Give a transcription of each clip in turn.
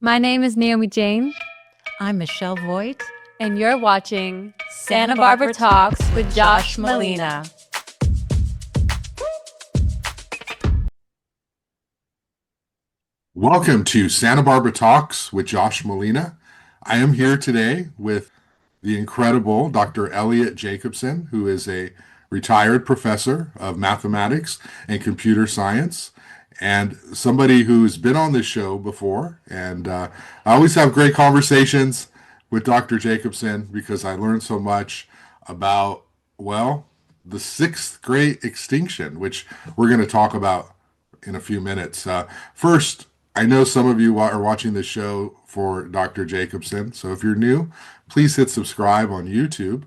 My name is Naomi Jane, I'm Michelle Voigt. and you're watching Santa Barbara Talks with Josh Molina. Welcome to Santa Barbara Talks with Josh Molina. I am here today with the incredible Dr. Eliot Jacobson, who is a retired professor of mathematics and computer science, and somebody who's been on this show before. And I always have great conversations with Dr. Jacobson because I learned so much about, well, the sixth great extinction, which we're going to talk about in a few minutes. First, I know some of you are watching this show for Dr. Jacobson. So if you're new, please hit subscribe on YouTube.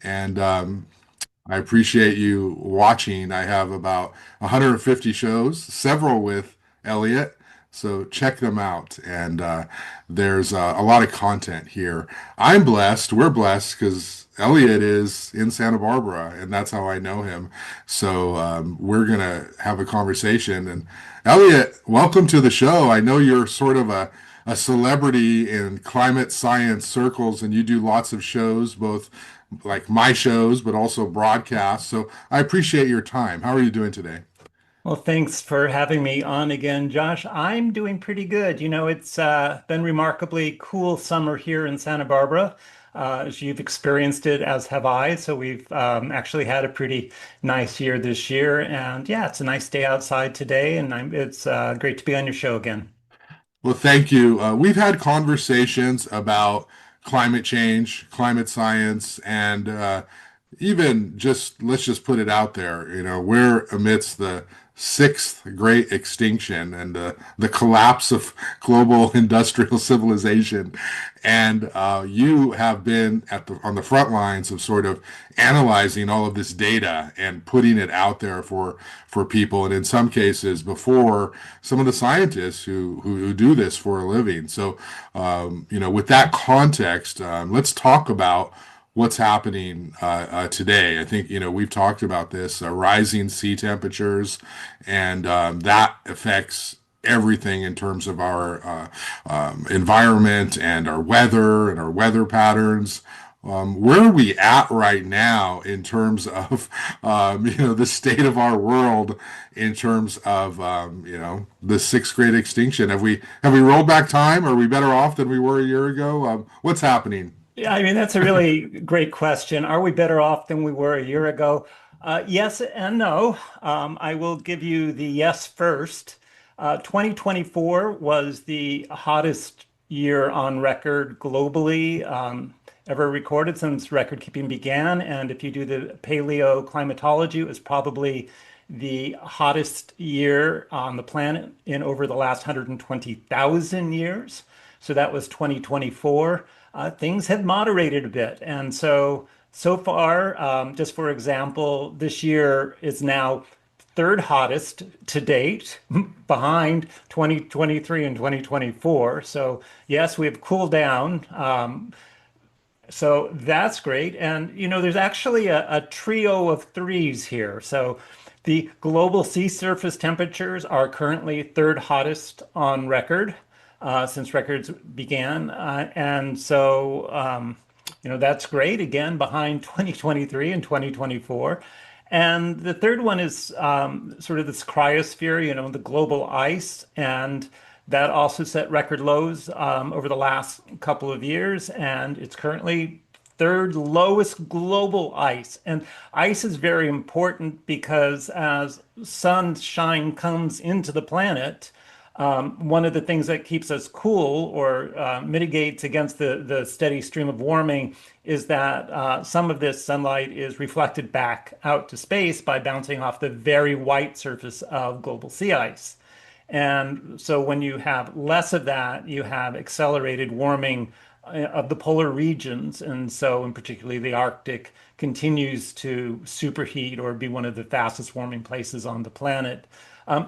And I appreciate you watching. I have about 150 shows, several with Elliot. So check them out. And there's a lot of content here. I'm blessed. We're blessed because Elliot is in Santa Barbara, and that's how I know him. So we're going to have a conversation. And Elliot, welcome to the show. I know you're sort of a celebrity in climate science circles, and you do lots of shows, both like my shows, but also broadcasts. So I appreciate your time. How are you doing today? Well, thanks for having me on again, Josh. I'm doing pretty good. It's been remarkably cool summer here in Santa Barbara. As you've experienced it, as have I. So we've actually had a pretty nice year this year. And yeah, it's a nice day outside today, and it's great to be on your show again. Well, thank you. We've had conversations about climate change, climate science, and even just let's just put it out there. We're amidst the sixth great extinction and the collapse of global industrial civilization. And you have been on the front lines of sort of analyzing all of this data and putting it out there for people, and in some cases before some of the scientists who do this for a living. So, with that context, let's talk about what's happening today. I think, we've talked about this, rising sea temperatures, and that affects everything in terms of our environment and our weather patterns. Where are we at right now in terms of, the state of our world in terms of, the sixth great extinction? Have we rolled back time? Are we better off than we were a year ago? What's happening? Yeah, I mean, that's a really great question. Are we better off than we were a year ago? Yes and no. I will give you the yes first. 2024 was the hottest year on record globally, ever recorded since record keeping began. And if you do the paleoclimatology, it was probably the hottest year on the planet in over the last 120,000 years. So that was 2024. Things have moderated a bit. And so far, just for example, this year is now third hottest to date, behind 2023 and 2024. So yes, we have cooled down. So that's great. And, there's actually a trio of threes here. So the global sea surface temperatures are currently third hottest on record since records began. That's great. Again, behind 2023 and 2024. And the third one is sort of this cryosphere, the global ice. And that also set record lows over the last couple of years. And it's currently third lowest global ice. And ice is very important because as sunshine comes into the planet, one of the things that keeps us cool or mitigates against the steady stream of warming is that some of this sunlight is reflected back out to space by bouncing off the very white surface of global sea ice. And so when you have less of that, you have accelerated warming of the polar regions. And so, in particularly, the Arctic continues to superheat or be one of the fastest warming places on the planet.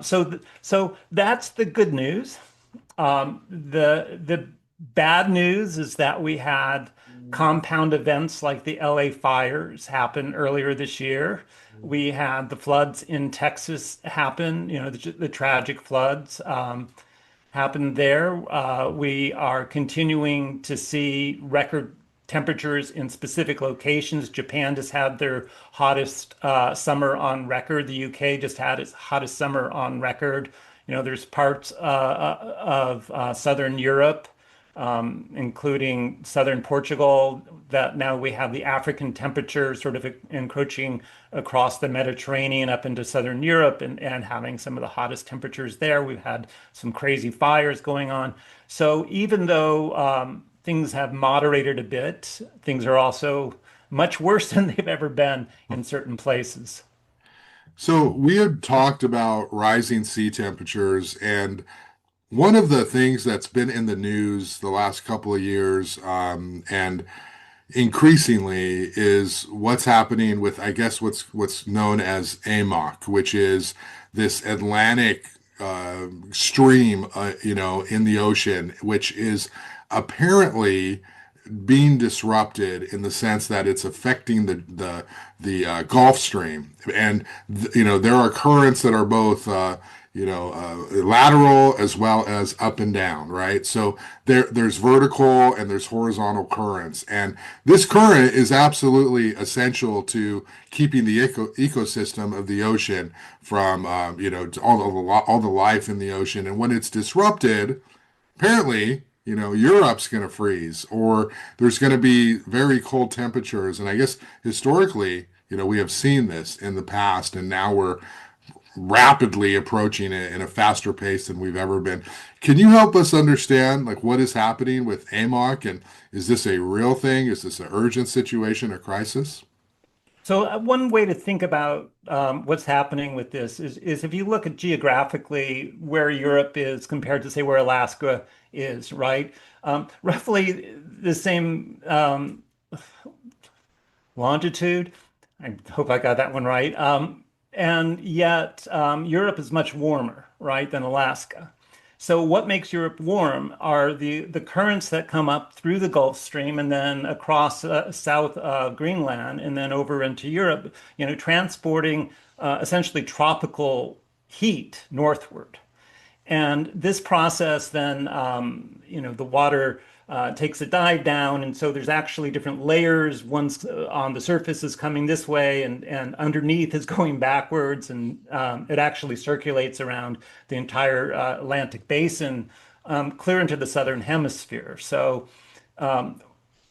So that's the good news. The bad news is that we had compound events like the LA fires happen earlier this year. We had the floods in Texas happen, the tragic floods. happened there. We are continuing to see record temperatures in specific locations. Japan just had their hottest summer on record. The UK just had its hottest summer on record. There's parts of southern Europe, including southern Portugal, that now we have the African temperature sort of encroaching across the Mediterranean up into southern Europe and having some of the hottest temperatures there. We've had some crazy fires going on. So even though things have moderated a bit, things are also much worse than they've ever been in certain places. So we had talked about rising sea temperatures, and one of the things that's been in the news the last couple of years, and increasingly, is what's happening with, I guess, what's known as AMOC, which is this Atlantic stream, in the ocean, which is apparently being disrupted in the sense that it's affecting the Gulf Stream, and there are currents that are both lateral as well as up and down, right? So there's vertical and there's horizontal currents, and this current is absolutely essential to keeping the ecosystem of the ocean from all the life in the ocean. And when it's disrupted, apparently, Europe's going to freeze, or there's going to be very cold temperatures. And I guess historically, we have seen this in the past, and now we're rapidly approaching it in a faster pace than we've ever been. Can you help us understand, like, what is happening with AMOC, and is this a real thing? Is this an urgent situation, a crisis? So one way to think about what's happening with this is if you look at geographically where Europe is compared to, say, where Alaska is, right? Roughly the same longitude. I hope I got that one right. And yet Europe is much warmer, right, than Alaska. So what makes Europe warm are the currents that come up through the Gulf Stream and then across south of Greenland and then over into Europe, transporting essentially tropical heat northward. And this process then, the water takes a dive down, and so there's actually different layers. One's on the surface is coming this way, and underneath is going backwards, and it actually circulates around the entire Atlantic basin, clear into the southern hemisphere. So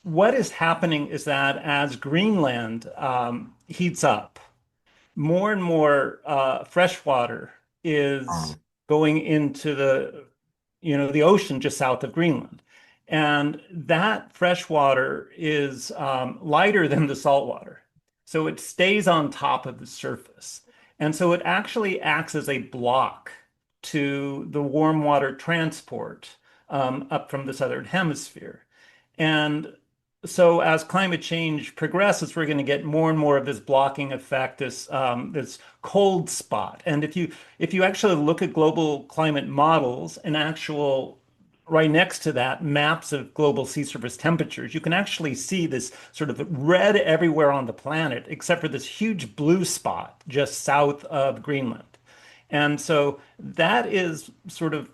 what is happening is that as Greenland heats up, more and more fresh water is going into the ocean just south of Greenland. And that fresh water is lighter than the salt water. So it stays on top of the surface. And so it actually acts as a block to the warm water transport up from the southern hemisphere. And so as climate change progresses, we're going to get more and more of this blocking effect, this cold spot. And if you actually look at global climate models and actual right next to that maps of global sea surface temperatures, you can actually see this sort of red everywhere on the planet, except for this huge blue spot just south of Greenland. And so that is sort of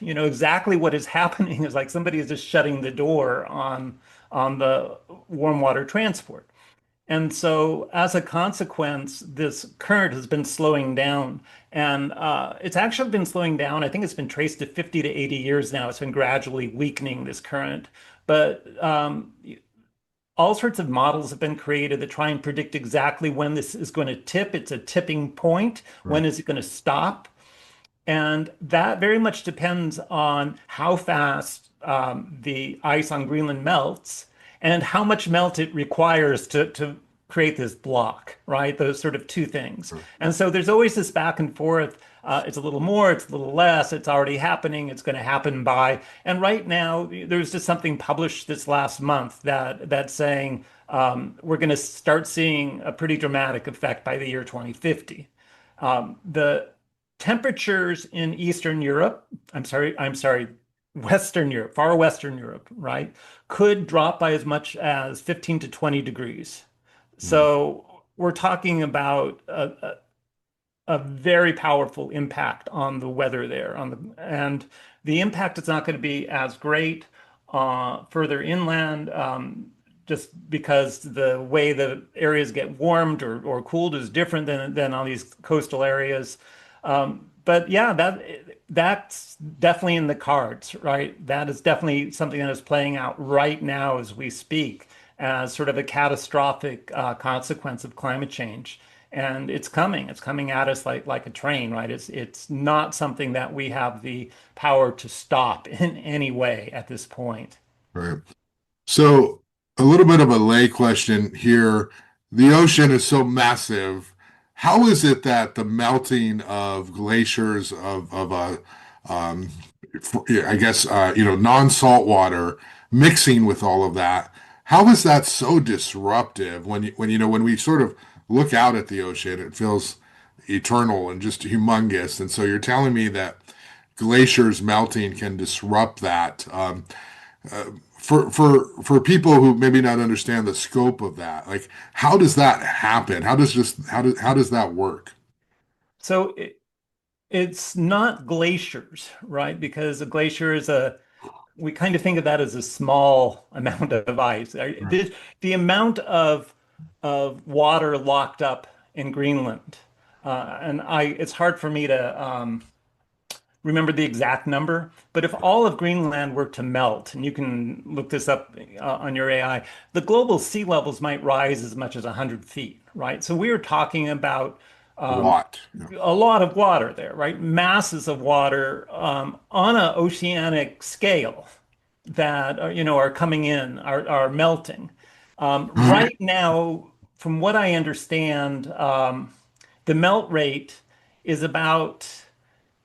exactly what is happening is like somebody is just shutting the door on the warm water transport. And so as a consequence, this current has been slowing down. And it's actually been slowing down. I think it's been traced to 50 to 80 years now. It's been gradually weakening this current. But all sorts of models have been created that try and predict exactly when this is going to tip. It's a tipping point. When is it going to stop? And that very much depends on how fast the ice on Greenland melts and how much melt it requires to create this block, right? Those sort of two things. And so there's always this back and forth. It's a little more, it's a little less, it's already happening, it's going to happen by. And right now, there's just something published this last month that's saying we're going to start seeing a pretty dramatic effect by the year 2050. The temperatures in Eastern Europe, I'm sorry, Western Europe, far Western Europe, right, could drop by as much as 15 to 20 degrees. So we're talking about a very powerful impact on the weather there. And the impact is not going to be as great further inland, just because the way the areas get warmed or cooled is different than on these coastal areas. But yeah, that's definitely in the cards, right? That is definitely something that is playing out right now as we speak, as sort of a catastrophic consequence of climate change. And it's coming. It's coming at us like a train, right? It's not something that we have the power to stop in any way at this point. Right. So, a little bit of a lay question here. The ocean is so massive. How is it that the melting of glaciers um, yeah, I guess, non-salt water mixing with all of that, how is that so disruptive when we sort of look out at the ocean, it feels eternal and just humongous. And so you're telling me that glaciers melting can disrupt that. For people who maybe not understand the scope of that, like how does that happen? How does that work? So it's not glaciers, right? Because a glacier is we kind of think of that as a small amount of ice. Right. The amount of water locked up in Greenland, it's hard for me to remember the exact number, but if all of Greenland were to melt, and you can look this up on your AI, the global sea levels might rise as much as 100 feet, right? So we are talking about A lot. Yeah. a lot of water there, right? Masses of water on an oceanic scale that are coming in, are melting. Right now, from what I understand, the melt rate is about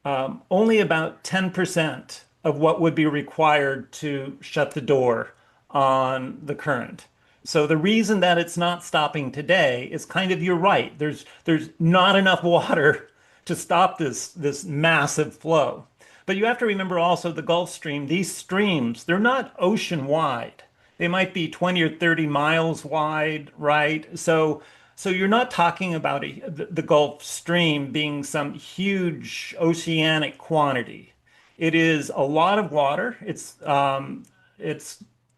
only about 10% of what would be required to shut the door on the current. So the reason that it's not stopping today is kind of, you're right. There's not enough water to stop this massive flow. But you have to remember also the Gulf Stream, these streams, they're not ocean wide. They might be 20 or 30 miles wide, right? So you're not talking about the Gulf Stream being some huge oceanic quantity. It is a lot of water. It's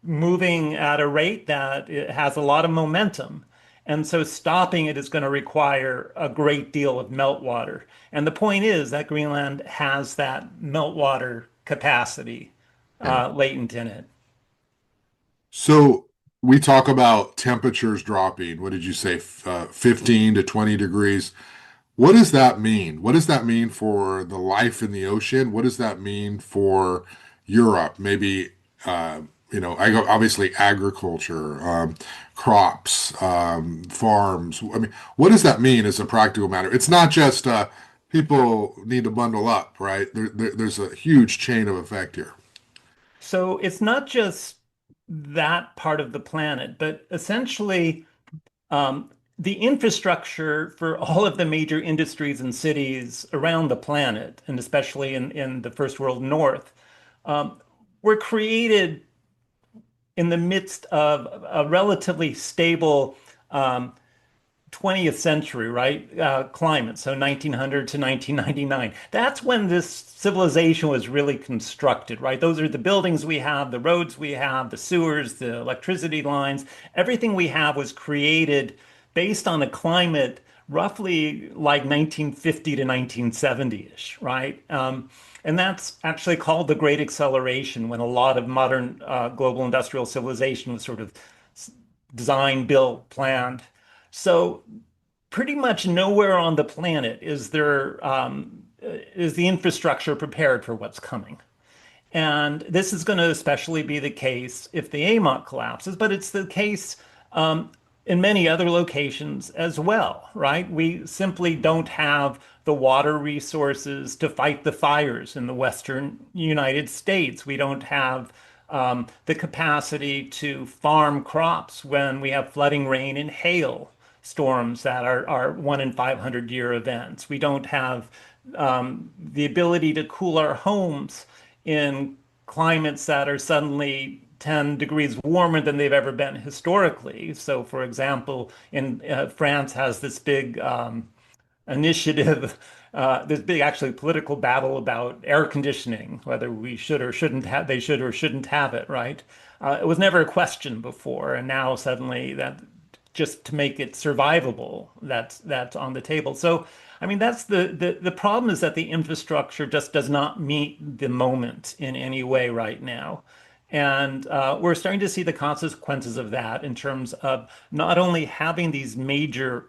moving at a rate that it has a lot of momentum. And so stopping it is going to require a great deal of meltwater. And the point is that Greenland has that meltwater capacity Yeah. latent in it. So we talk about temperatures dropping. What did you say? 15 to 20 degrees. What does that mean? What does that mean for the life in the ocean? What does that mean for Europe? Maybe, obviously agriculture, crops, farms. I mean, what does that mean as a practical matter? It's not just people need to bundle up, right? There's a huge chain of effect here. So it's not just that part of the planet, but essentially the infrastructure for all of the major industries and cities around the planet, and especially in the first world north, were created in the midst of a relatively stable 20th century, right? Climate, so 1900 to 1999. That's when this civilization was really constructed, right? Those are the buildings we have, the roads we have, the sewers, the electricity lines. Everything we have was created based on a climate roughly like 1950 to 1970-ish, right? And that's actually called the Great Acceleration, when a lot of modern global industrial civilization was sort of designed, built, planned. So pretty much nowhere on the planet is the infrastructure prepared for what's coming. And this is going to especially be the case if the AMOC collapses, but it's the case in many other locations as well, right? We simply don't have the water resources to fight the fires in the Western United States. We don't have the capacity to farm crops when we have flooding rain and hail storms that are 1 in 500 year events. We don't have the ability to cool our homes in climates that are suddenly 10 degrees warmer than they've ever been historically. So, for example, in France has this big initiative, this big actually political battle about air conditioning, whether we should or shouldn't have, they should or shouldn't have it, right? It was never a question before, and now suddenly that just to make it survivable, that's on the table. So, I mean, that's the problem is that the infrastructure just does not meet the moment in any way right now. And we're starting to see the consequences of that in terms of not only having these major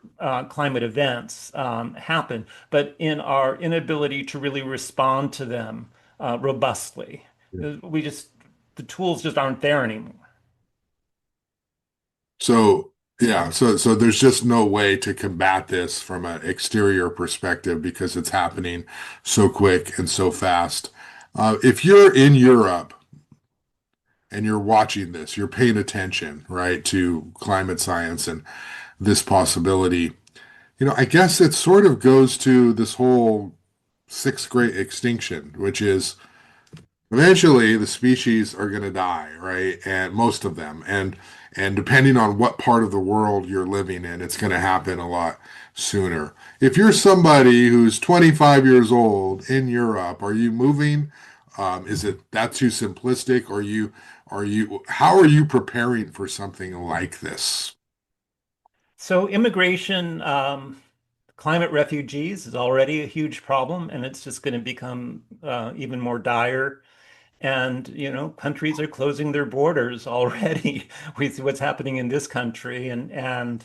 climate events happen, but in our inability to really respond to them robustly. We just, the tools just aren't there anymore. So yeah, so there's just no way to combat this from an exterior perspective because it's happening so quick and so fast. If you're in Europe and you're watching this, you're paying attention, right, to climate science and this possibility. I guess it sort of goes to this whole sixth great extinction, which is eventually the species are going to die, right? And most of them. And depending on what part of the world you're living in, it's going to happen a lot sooner. If you're somebody who's 25 years old in Europe, are you moving? Is it that too simplistic? How are you preparing for something like this? So immigration, climate refugees is already a huge problem, and it's just going to become even more dire. And, countries are closing their borders already. We see what's happening in this country, and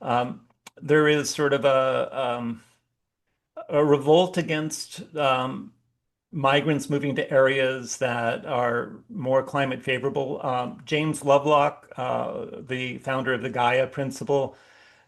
um, there is sort of a revolt against migrants moving to areas that are more climate favorable. James Lovelock, the founder of the Gaia Principle,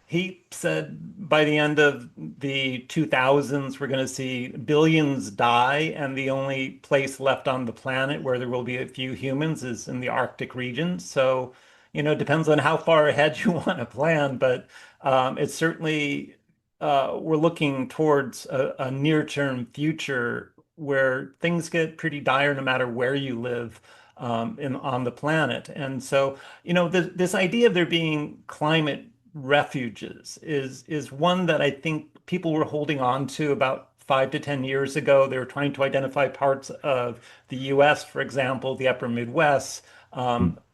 he said by the end of the 2000s, we're going to see billions die, and the only place left on the planet where there will be a few humans is in the Arctic region. So, it depends on how far ahead you want to plan, but it's certainly we're looking towards a near-term future where things get pretty dire no matter where you live on the planet. And so, this idea of there being climate refuges is one that I think people were holding on to about 5 to 10 years ago. They were trying to identify parts of the US, for example, the upper Midwest,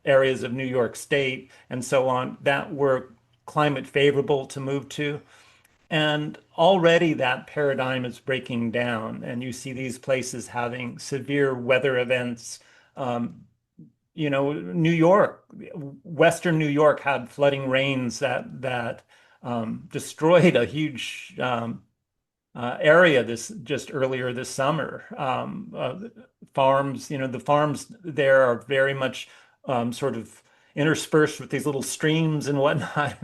areas of New York State, and so on, that were climate favorable to move to. And already that paradigm is breaking down, and you see these places having severe weather events. New York, Western New York had flooding rains that destroyed a huge area this just earlier this summer. Farms, the farms there are very much sort of interspersed with these little streams and whatnot.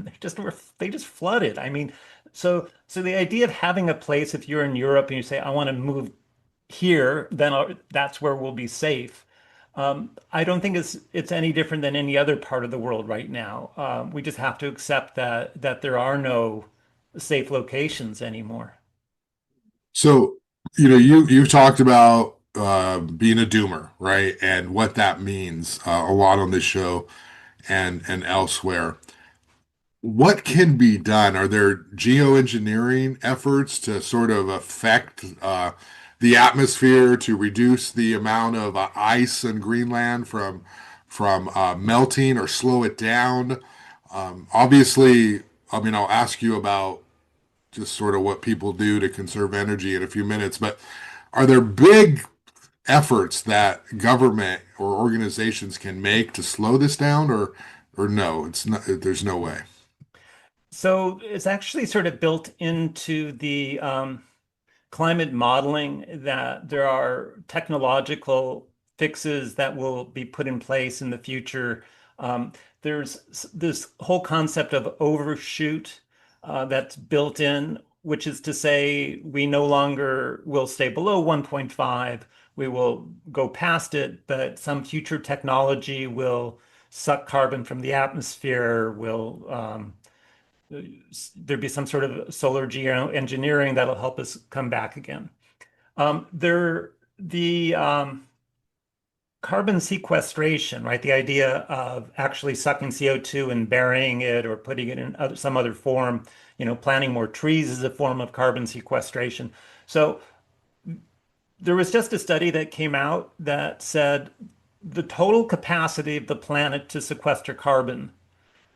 They just flooded. I mean, so the idea of having a place, if you're in Europe and you say, I want to move here, then that's where we'll be safe. I don't think it's any different than any other part of the world right now. We just have to accept that there are no safe locations anymore. So, you've talked about being a doomer, right? And what that means a lot on this show and elsewhere. What can be done? Are there geoengineering efforts to sort of affect the atmosphere to reduce the amount of ice in Greenland from melting or slow it down? Obviously, I mean, I'll ask you about just sort of what people do to conserve energy in a few minutes, but are there big efforts that government or organizations can make to slow this down, or no, it's not, there's no way. So it's actually sort of built into the climate modeling that there are technological fixes that will be put in place in the future. There's this whole concept of overshoot that's built in, which is to say we no longer will stay below 1.5. We will go past it, but some future technology will suck carbon from the atmosphere, will there be some sort of solar geoengineering that'll help us come back again. The carbon sequestration, right? The idea of actually sucking CO2 and burying it or putting it in some other form, planting more trees is a form of carbon sequestration. So there was just a study that came out that said the total capacity of the planet to sequester carbon,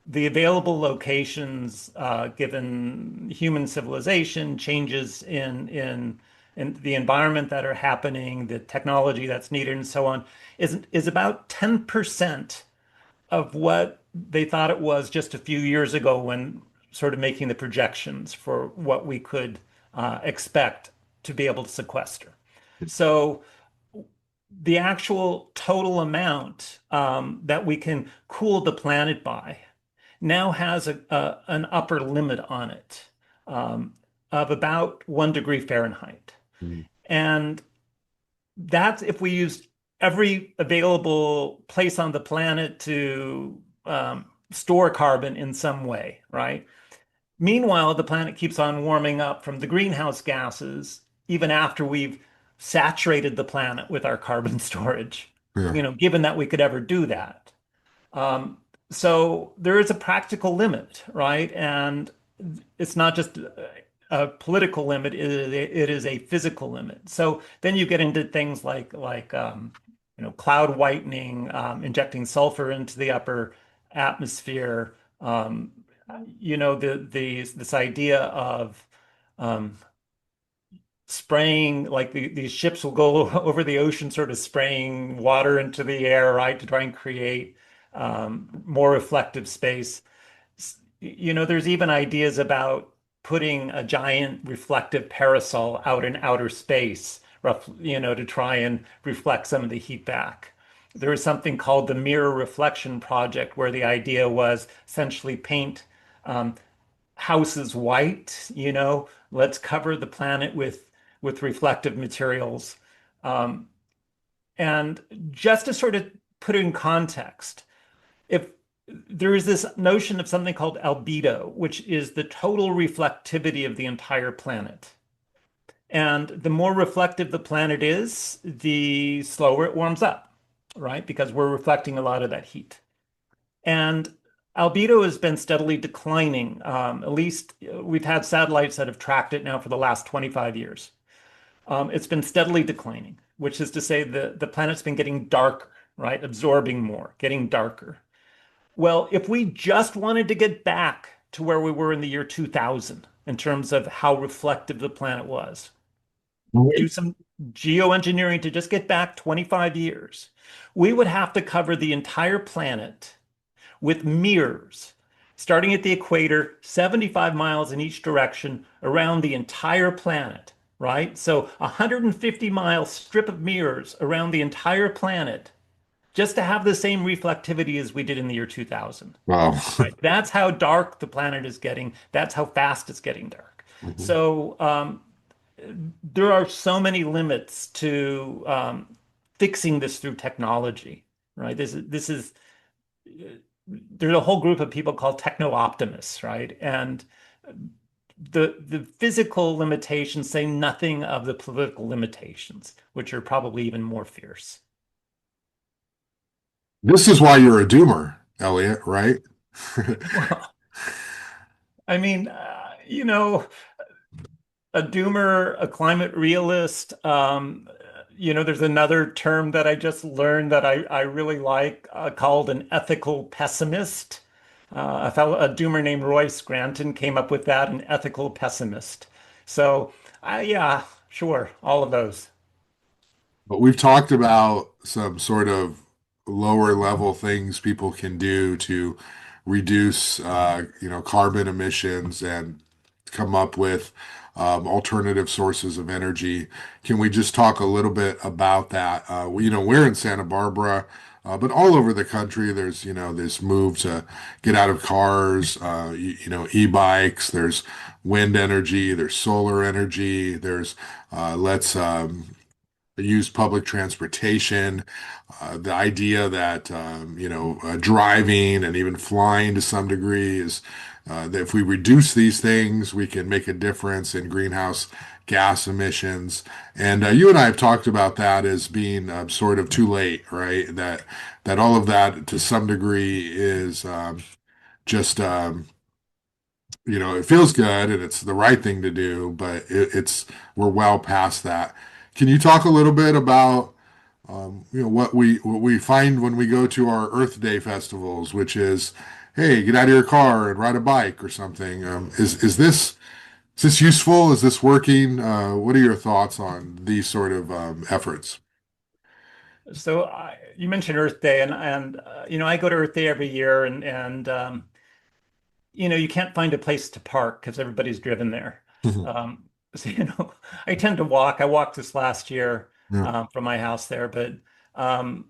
the available locations, given human civilization, changes in the environment that are happening, the technology that's needed, and so on, is about 10% of what they thought it was just a few years ago when sort of making the projections for what we could expect to be able to sequester. So the actual total amount that we can cool the planet by now has an upper limit on it of about 1 degree Fahrenheit. Mm. And that's if we use every available place on the planet to store carbon in some way, right? Meanwhile, the planet keeps on warming up from the greenhouse gases, even after we've saturated the planet with our carbon storage, Yeah. given that we could ever do that. Um, so there is a practical limit, right? And it's not just a political limit, it is a physical limit. So then you get into things like cloud whitening, injecting sulfur into the upper atmosphere. This idea of um, spraying, like these ships will go over the ocean, sort of spraying water into the air, right, to try and create more reflective space. There's even ideas about putting a giant reflective parasol out in outer space, to try and reflect some of the heat back. There was something called the Mirror Reflection Project, where the idea was essentially paint um, houses white, let's cover the planet with reflective materials. Um, and just to sort of put it in context, if there is this notion of something called albedo, which is the total reflectivity of the entire planet. And the more reflective the planet is, the slower it warms up, right? Because we're reflecting a lot of that heat. And albedo has been steadily declining. At least we've had satellites that have tracked it now for the last 25 years. It's been steadily declining, which is to say the planet's been getting darker, right? Absorbing more, getting darker. Well, if we just wanted to get back to where we were in the year 2000 in terms of how reflective the planet was, do some geoengineering to just get back 25 years, we would have to cover the entire planet with mirrors, starting at the equator, 75 miles in each direction around the entire planet, right? So a 150-mile strip of mirrors around the entire planet just to have the same reflectivity as we did in the year 2000. Wow. Right? That's how dark the planet is getting. That's how fast it's getting dark. Mhm. So there are so many limits to fixing this through technology, right? There's a whole group of people called techno-optimists, right? And the physical limitations say nothing of the political limitations, which are probably even more fierce. This is why you're a doomer, Elliot, right? Well, I mean, a doomer, a climate realist. There's another term that I just learned that I really like called an ethical pessimist. A doomer named Royce Granton came up with that, an ethical pessimist. So, yeah, sure, all of those. But we've talked about some sort of lower level things people can do to reduce, carbon emissions and come up with alternative sources of energy. Can we just talk a little bit about that? We're in Santa Barbara, but all over the country, there's, this move to get out of cars, e-bikes, there's wind energy, there's solar energy, there's let's use public transportation, the idea that driving and even flying to some degree is that if we reduce these things, we can make a difference in greenhouse gas emissions. And you and I have talked about that as being sort of too late, right? That all of that to some degree is just it feels good and it's the right thing to do, but it's we're well past that. Can you talk a little bit about what we find when we go to our Earth Day festivals, which is, hey, get out of your car and ride a bike or something. Is this useful? Is this working? What are your thoughts on these sort of efforts? So you mentioned Earth Day, and I go to Earth Day every year, and you can't find a place to park because everybody's driven there. Um, so I tend to walk. I walked this last year Yeah. from my house there, but um,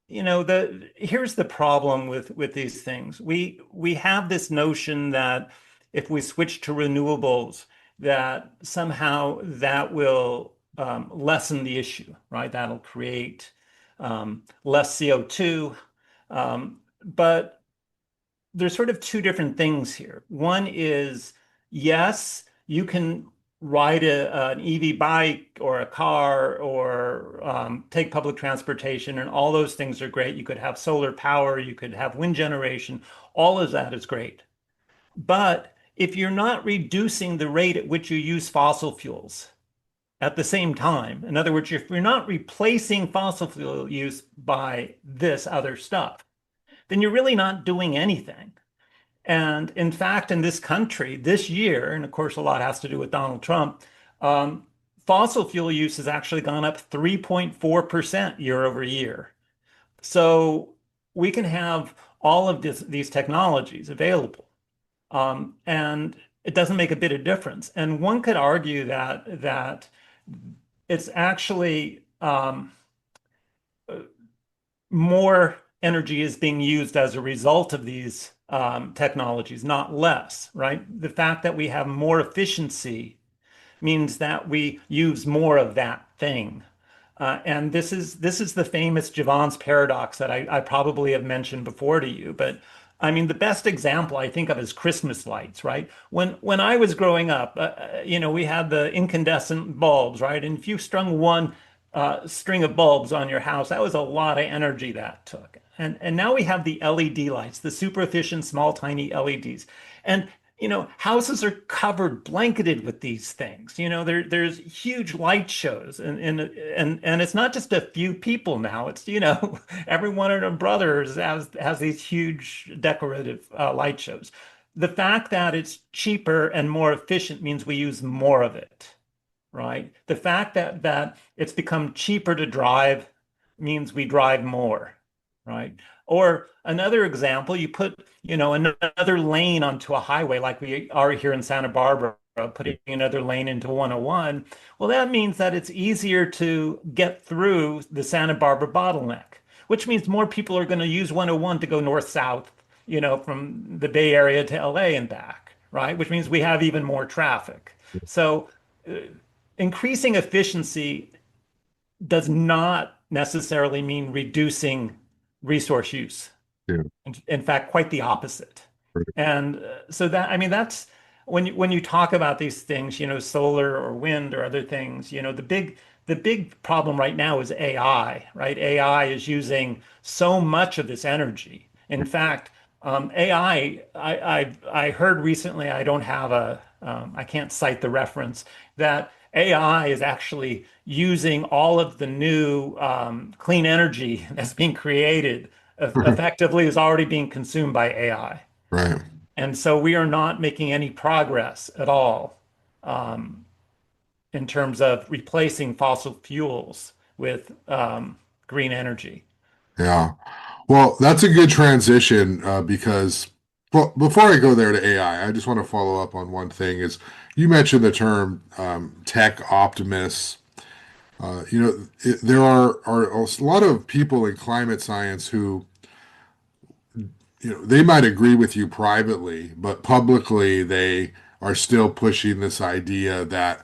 the here's the problem with these things. We have this notion that if we switch to renewables, that somehow that will lessen the issue, right? That'll create less CO2. But there's sort of two different things here. One is, yes, you can ride an EV bike or a car or take public transportation, and all those things are great. You could have solar power, you could have wind generation. All of that is great. But if you're not reducing the rate at which you use fossil fuels at the same time, in other words, if you're not replacing fossil fuel use by this other stuff, then you're really not doing anything. And in fact, in this country this year, and of course, a lot has to do with Donald Trump, um, fossil fuel use has actually gone up 3.4% year over year. So we can have all of these technologies available, and it doesn't make a bit of difference. And one could argue that it's actually more energy is being used as a result of these technologies, not less, right? The fact that we have more efficiency means that we use more of that thing. And this is the famous Jevons paradox that I probably have mentioned before to you. But I mean, the best example I think of is Christmas lights, right? When I was growing up, we had the incandescent bulbs, right? And if you strung one string of bulbs on your house, that was a lot of energy that took. And now we have the LED lights, the super efficient, small, tiny LEDs. And houses are covered, blanketed with these things. There's huge light shows, and it's not just a few people now. It's every one of their brothers has these huge decorative light shows. The fact that it's cheaper and more efficient means we use more of it, right? The fact that it's become cheaper to drive means we drive more, right? Or another example, you put, another lane onto a highway like we are here in Santa Barbara, putting another lane into 101. Well, that means that it's easier to get through the Santa Barbara bottleneck, which means more people are going to use 101 to go north-south, from the Bay Area to LA and back, right? Which means we have even more traffic. So increasing efficiency does not necessarily mean reducing resource use. Yeah. In fact, quite the opposite. And so that, I mean, that's when you talk about these things, solar or wind or other things, the big problem right now is AI, right? AI is using so much of this energy. In fact, AI, I heard recently, I don't have I can't cite the reference, that AI is actually using all of the new clean energy that's being created effectively is already being consumed by AI. Right. And so we are not making any progress at all in terms of replacing fossil fuels with green energy. Yeah. Well, that's a good transition because, well, before I go there to AI, I just want to follow up on one thing is you mentioned the term tech optimists. There are a lot of people in climate science who, they might agree with you privately, but publicly they are still pushing this idea that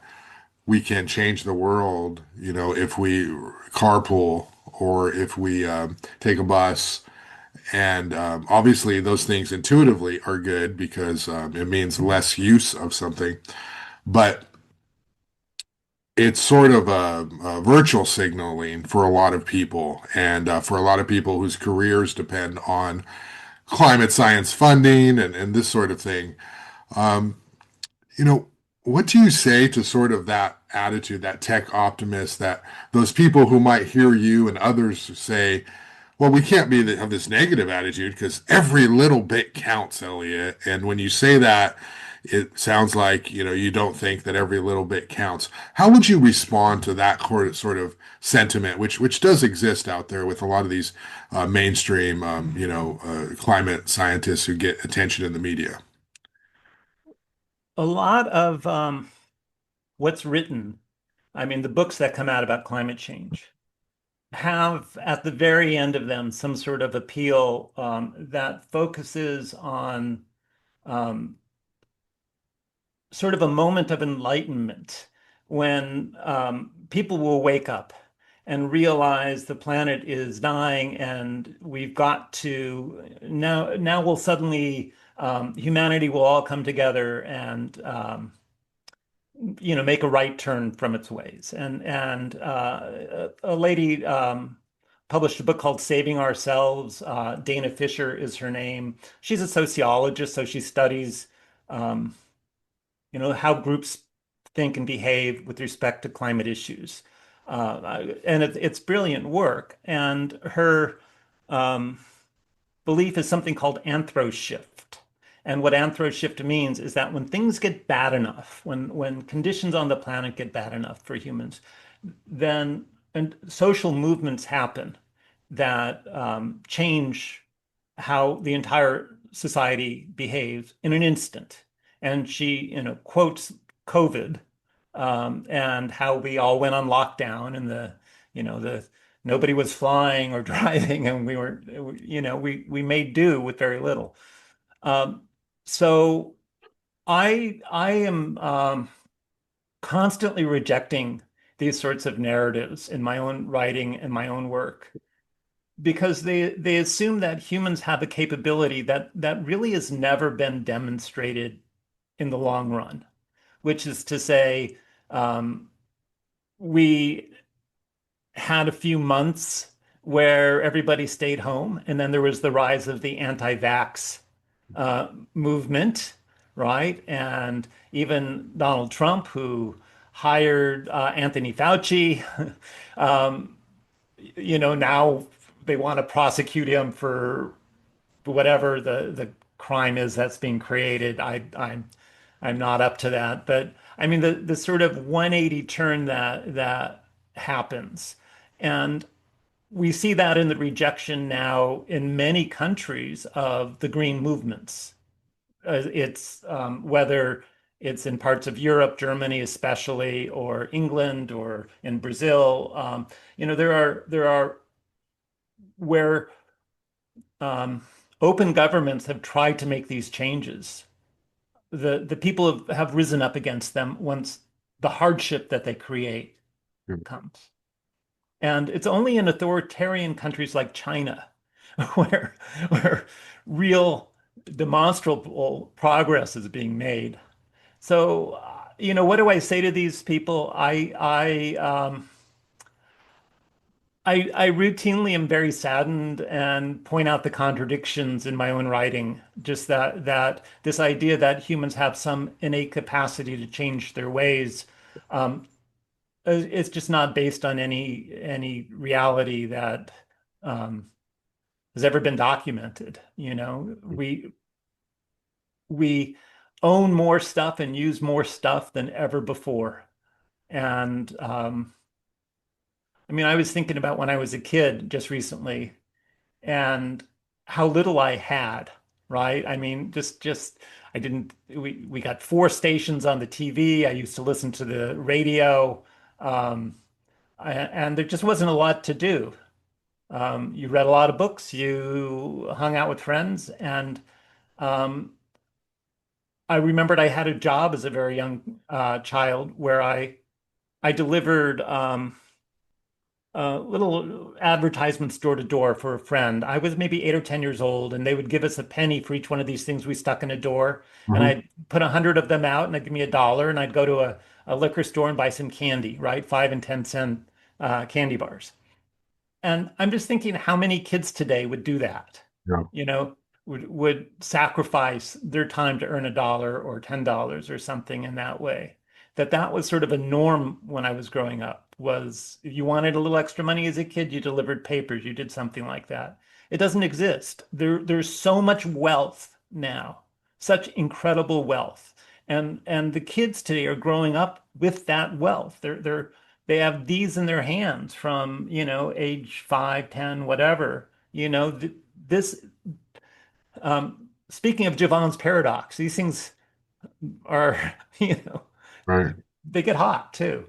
we can change the world, if we carpool or if we take a bus. And obviously, those things intuitively are good because it means less use of something. But it's sort of a virtual signaling for a lot of people, and for a lot of people whose careers depend on climate science funding and this sort of thing. Um, you know, what do you say to sort of that attitude, that tech optimist, that those people who might hear you and others say, well, we can't have this negative attitude because every little bit counts, Elliot. And when you say that, it sounds like, you don't think that every little bit counts. How would you respond to that sort of sentiment, which does exist out there with a lot of these mainstream, climate scientists who get attention in the media? A lot of what's written, I mean, the books that come out about climate change have at the very end of them some sort of appeal that focuses on um, sort of a moment of enlightenment when people will wake up and realize the planet is dying and we've got to now we'll suddenly humanity will all come together and make a right turn from its ways. And a lady published a book called Saving Ourselves. Dana Fisher is her name. She's a sociologist, so she studies um, how groups think and behave with respect to climate issues. And it's brilliant work. And her um, belief is something called anthroshift. And what anthroshift means is that when things get bad enough, when conditions on the planet get bad enough for humans, then and social movements happen that change how the entire society behaves in an instant. And she, quotes COVID and how we all went on lockdown and the nobody was flying or driving and we were, we made do with very little. Um, so I am constantly rejecting these sorts of narratives in my own writing and my own work because they assume that humans have a capability that really has never been demonstrated in the long run, which is to say, um, we had a few months where everybody stayed home, and then there was the rise of the anti-vax movement, right? And even Donald Trump, who hired Anthony Fauci, um, now they want to prosecute him for whatever the crime is that's being created. I'm not up to that, but I mean the sort of 180 turn that happens, and we see that in the rejection now in many countries of the green movements. It's whether it's in parts of Europe, Germany especially, or England, or in Brazil. There are where um, open governments have tried to make these changes. The people have risen up against them once the hardship that they create comes. And it's only in authoritarian countries like China where where real demonstrable progress is being made. So, what do I say to these people? I routinely am very saddened and point out the contradictions in my own writing. Just that this idea that humans have some innate capacity to change their ways, um, it's just not based on any reality that um, has ever been documented. We own more stuff and use more stuff than ever before, and I mean, I was thinking about when I was a kid just recently and how little I had, right? I mean, just I didn't we got four stations on the TV. I used to listen to the radio. Um, and there just wasn't a lot to do. You read a lot of books, you hung out with friends, and um, I remembered I had a job as a very young child where I I delivered little advertisements door to door for a friend. I was maybe 8 or 10 years old, and they would give us a penny for each one of these things we stuck in a door. And Hmm. I'd put 100 of them out, and they'd give me $1, and I'd go to a liquor store and buy some candy, right? 5 and 10 cent candy bars. And I'm just thinking how many kids today would do that, Yeah. you know, would sacrifice their time to earn $1 or $10 or something in that way. That was sort of a norm when I was growing up, was if you wanted a little extra money as a kid, you delivered papers, you did something like that. It doesn't exist. There's so much wealth now, such incredible wealth. And the kids today are growing up with that wealth. They have these in their hands from, age 5, 10, whatever. This, speaking of Javon's paradox, these things are, Right. they get hot too.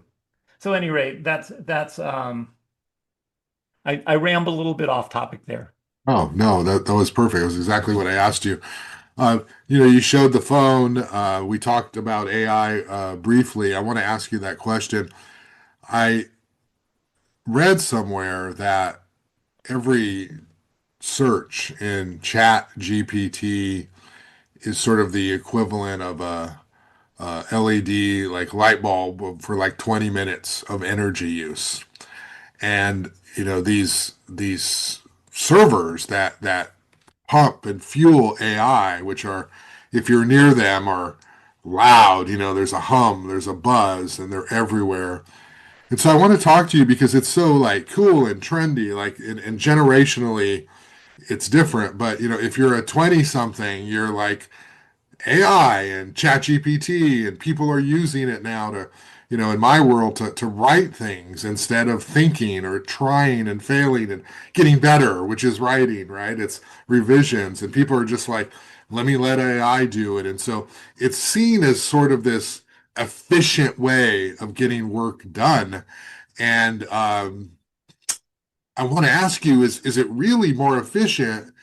So, at any rate, I ramble a little bit off topic there. Oh, no, that was perfect. It was exactly what I asked you. You showed the phone. We talked about AI briefly. I want to ask you that question. I read somewhere that every search in Chat GPT is sort of the equivalent of a LED like light bulb for like 20 minutes of energy use. And these servers that pump and fuel AI, which are, if you're near them, are loud. There's a hum, there's a buzz, and they're everywhere. And so I want to talk to you because it's so like cool and trendy, like and generationally it's different. But if you're a 20 something, you're like AI and ChatGPT, and people are using it now to, in my world, to write things instead of thinking or trying and failing and getting better, which is writing, right? It's revisions, and people are just like, let AI do it. And so it's seen as sort of this efficient way of getting work done. And I want to ask you, is it really more efficient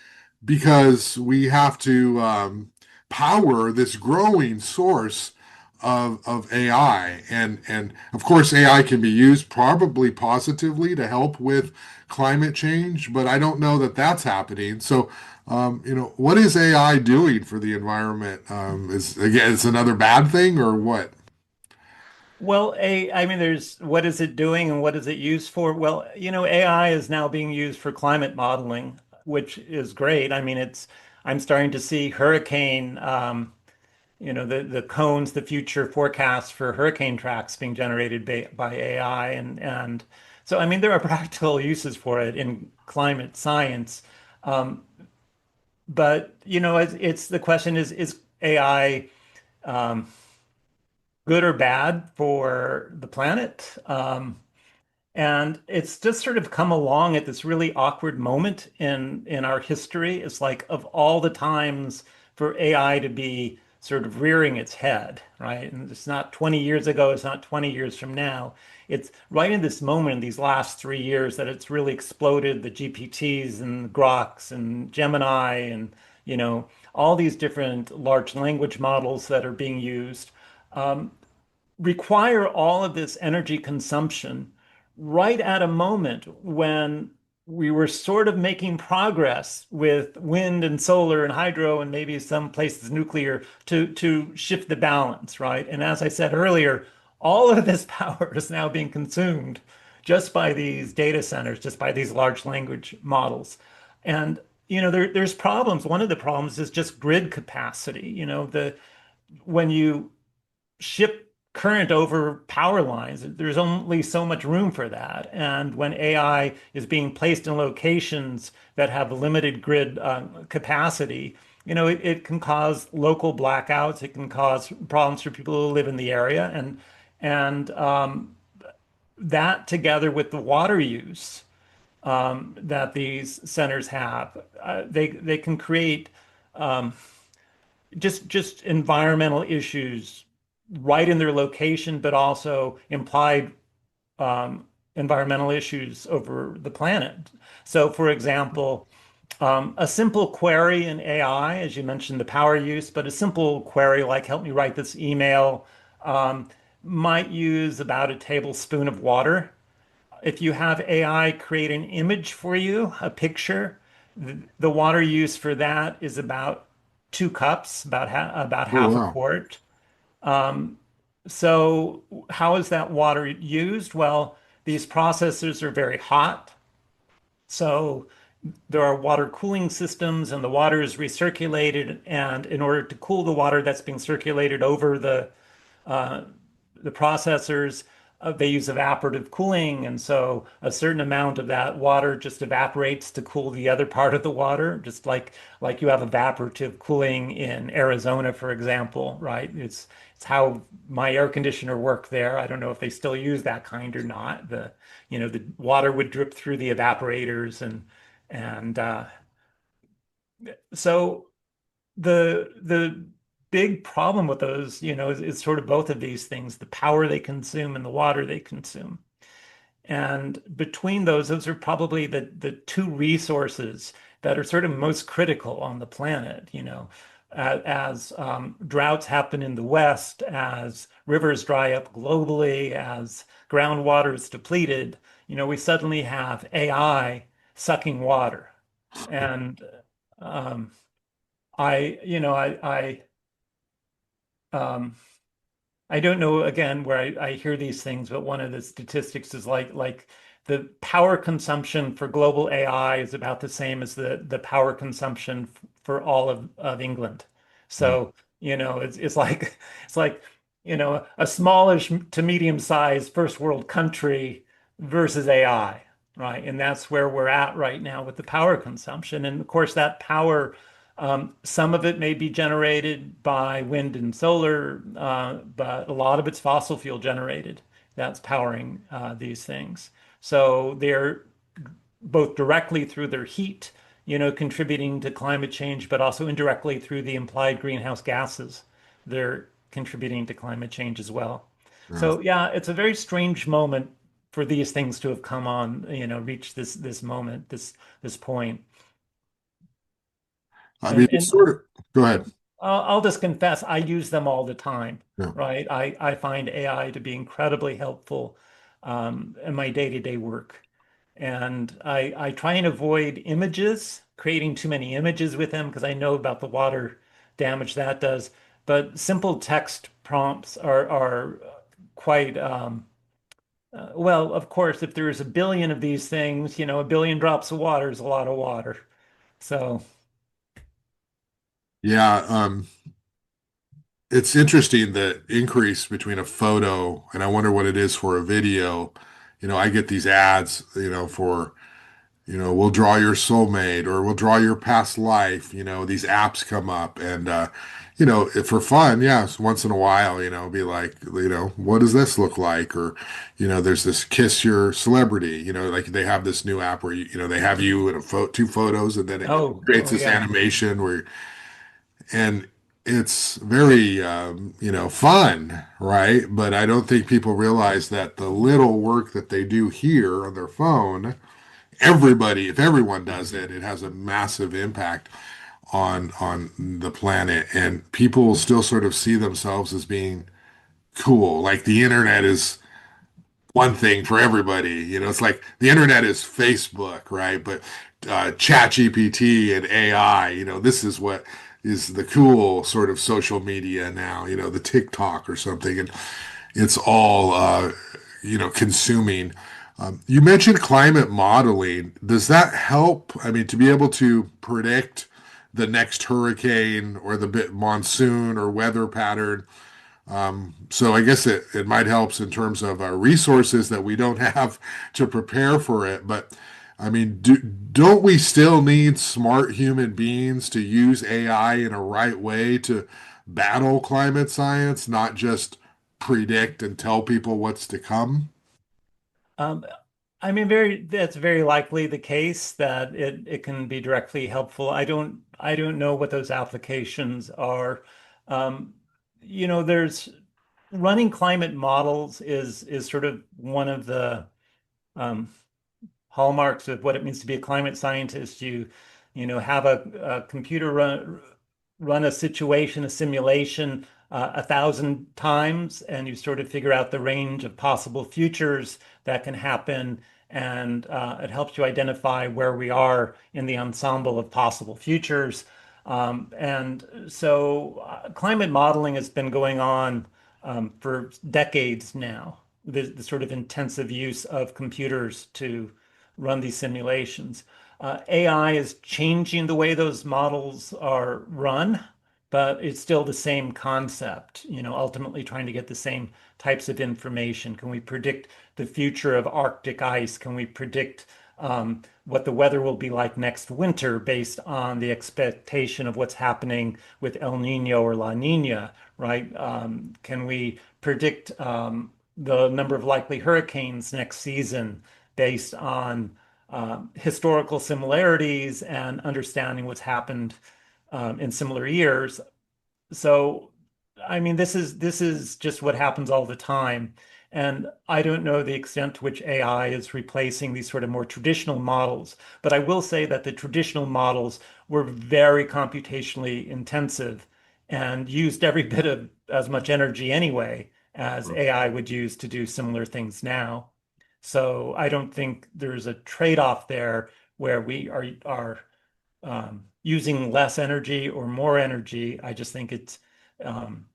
because we have to power this growing source of AI, and of course AI can be used probably positively to help with climate change, but I don't know that that's happening. So, what is AI doing for the environment? Is again, it's another bad thing or what? Well, I mean, there's what is it doing and what is it used for? Well, AI is now being used for climate modeling, which is great. I mean, I'm starting to see hurricane, the cones, the future forecasts for hurricane tracks being generated by AI. And so, I mean, there are practical uses for it in climate science. Um, but, it's the question is AI good or bad for the planet? And it's just sort of come along at this really awkward moment in our history. It's like of all the times for AI to be sort of rearing its head, right? And it's not 20 years ago, it's not 20 years from now. It's right in this moment in these last 3 years that it's really exploded, the GPTs and the Groks and Gemini and, all these different large language models that are being used. Require all of this energy consumption right at a moment when we were sort of making progress with wind and solar and hydro and maybe some places nuclear to shift the balance, right? And as I said earlier, all of this power is now being consumed just by these data centers, just by these large language models. And there's problems. One of the problems is just grid capacity. The when you ship current over power lines. There's only so much room for that. And when AI is being placed in locations that have limited grid capacity, it can cause local blackouts. It can cause problems for people who live in the area, and that together with the water use that these centers have, they can create just environmental issues right in their location, but also implied environmental issues over the planet. So, for example, a simple query in AI, as you mentioned, the power use, but a simple query like "Help me write this email," might use about a tablespoon of water. If you have AI create an image for you, a picture, the water used for that is about 2 cups, about Oh, half a wow. quart. So how is that water used? Well, these processors are very hot. So there are water cooling systems and the water is recirculated. And in order to cool the water that's being circulated over the processors, they use evaporative cooling, and so a certain amount of that water just evaporates to cool the other part of the water, just like you have evaporative cooling in Arizona, for example, right? It's how my air conditioner worked there. I don't know if they still use that kind or not. The water would drip through the evaporators and so the big problem with those, is sort of both of these things, the power they consume and the water they consume. And between those are probably the two resources that are sort of most critical on the planet, as droughts happen in the West, as rivers dry up globally, as groundwater is depleted, we suddenly have AI sucking water. And um, um, I don't know again where I hear these things, but one of the statistics is like the power consumption for global AI is about the same as the power consumption for all of England. Mm. So, it's like, a smallish to medium-sized first world country versus AI, right? And that's where we're at right now with the power consumption. And of course, that power some of it may be generated by wind and solar, but a lot of it's fossil fuel generated that's powering these things. So they're both directly through their heat, contributing to climate change, but also indirectly through the implied greenhouse gases. They're contributing to climate change as well. Yeah. So yeah, it's a very strange moment for these things to have come on, reached this moment, this point. I mean, it's And sort of, go ahead. I'll just confess, I use them all the time, Yeah. right? I find AI to be incredibly helpful in my day-to-day work. And I try and avoid images, creating too many images with them because I know about the water damage that does. But simple text prompts are quite, well, of course, if there's a billion of these things, a billion drops of water is a lot of water. So, Yeah. It's interesting the increase between a photo and I wonder what it is for a video. I get these ads, for, we'll draw your soulmate or we'll draw your past life. These apps come up and, for fun, yes, once in a while, be like, what does this look like? Or, there's this kiss your celebrity, like they have this new app where, they have you in two photos and then it creates oh this yeah. animation where and it's very fun, right? But I don't think people realize that the little work that they do here on their phone, everybody, if everyone does it, it has a massive impact on the planet, and people still sort of see themselves as being cool. Like the internet is one thing for everybody. It's like the internet is Facebook, right? But Chat GPT and AI, this is what is the cool sort of social media now, the TikTok or something. And it's all, consuming. You mentioned climate modeling. Does that help? I mean, to be able to predict the next hurricane or the bit monsoon or weather pattern, so I guess it might help in terms of our resources that we don't have to prepare for it. But I mean, don't we still need smart human beings to use AI in a right way to battle climate science, not just predict and tell people what's to come? Um, I mean, that's very likely the case that it can be directly helpful. I don't know what those applications are. Um, there's running climate models is sort of one of the um, hallmarks of what it means to be a climate scientist. You have a computer run a situation, a simulation 1,000 times, and you sort of figure out the range of possible futures that can happen, and it helps you identify where we are in the ensemble of possible futures. And so climate modeling has been going on for decades now, the sort of intensive use of computers to run these simulations. AI is changing the way those models are run, but it's still the same concept, ultimately trying to get the same types of information. Can we predict the future of Arctic ice? Can we predict what the weather will be like next winter based on the expectation of what's happening with El Nino or La Nina, right? Can we predict the number of likely hurricanes next season based on historical similarities and understanding what's happened in similar years? So, I mean, this is just what happens all the time. And I don't know the extent to which AI is replacing these sort of more traditional models, but I will say that the traditional models were very computationally intensive and used every bit of as much energy anyway as AI would use to do similar things now. So I don't think there's a trade-off there where we are using less energy or more energy. I just think it's um,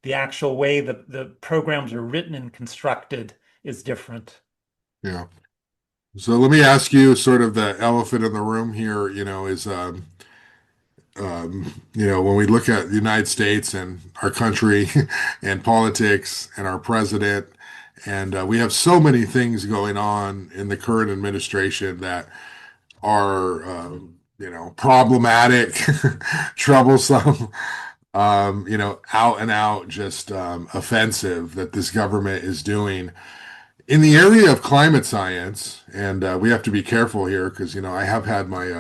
the actual way the programs are written and constructed is different. Yeah. So let me ask you sort of the elephant in the room here, is when we look at the United States and our country and politics and our president, and we have so many things going on in the current administration that are, problematic, troublesome, out and out, just offensive that this government is doing. In the area of climate science, and we have to be careful here because, I have had my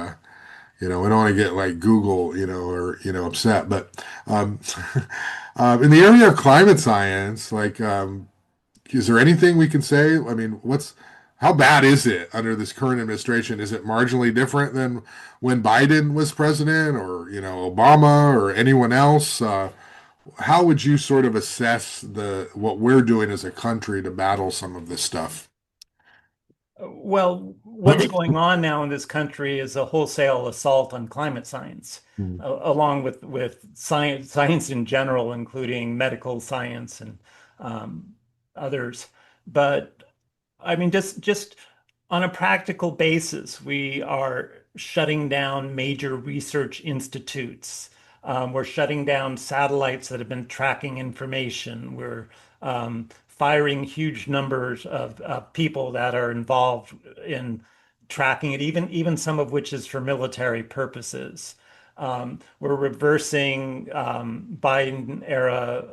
I don't want to get like Google, or, upset, but in the area of climate science, like, is there anything we can say? I mean, how bad is it under this current administration? Is it marginally different than when Biden was president or, Obama or anyone else? How would you sort of assess what we're doing as a country to battle some of this stuff? Well, what's going on now in this country is a wholesale assault on climate science, Hmm. along with science in general, including medical science and um, others. But I mean, just on a practical basis, we are shutting down major research institutes. We're shutting down satellites that have been tracking information. We're firing huge numbers of people that are involved in tracking it, even some of which is for military purposes. We're reversing Biden era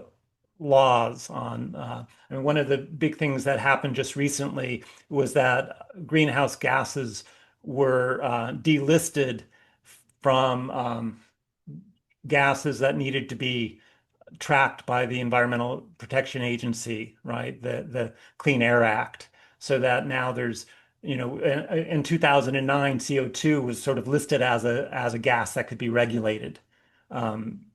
laws on. I mean, one of the big things that happened just recently was that greenhouse gases were delisted from gases that needed to be tracked by the Environmental Protection Agency, right? The Clean Air Act, so that now there's, in 2009, CO2 was sort of listed as a gas that could be regulated. Um,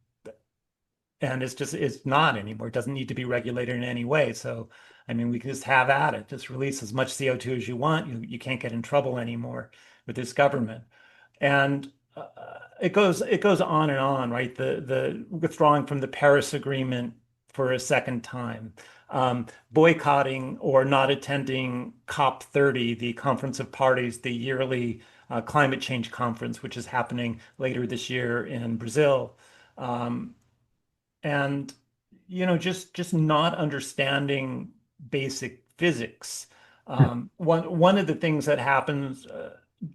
and it's not anymore. It doesn't need to be regulated in any way. So, I mean, we can just have at it. Just release as much CO2 as you want. You can't get in trouble anymore with this government. And it goes on and on, right? The withdrawing from the Paris Agreement for a second time, boycotting or not attending COP30, the Conference of Parties, the yearly climate change conference, which is happening later this year in Brazil. Um, and just not understanding basic physics. One of the things that happens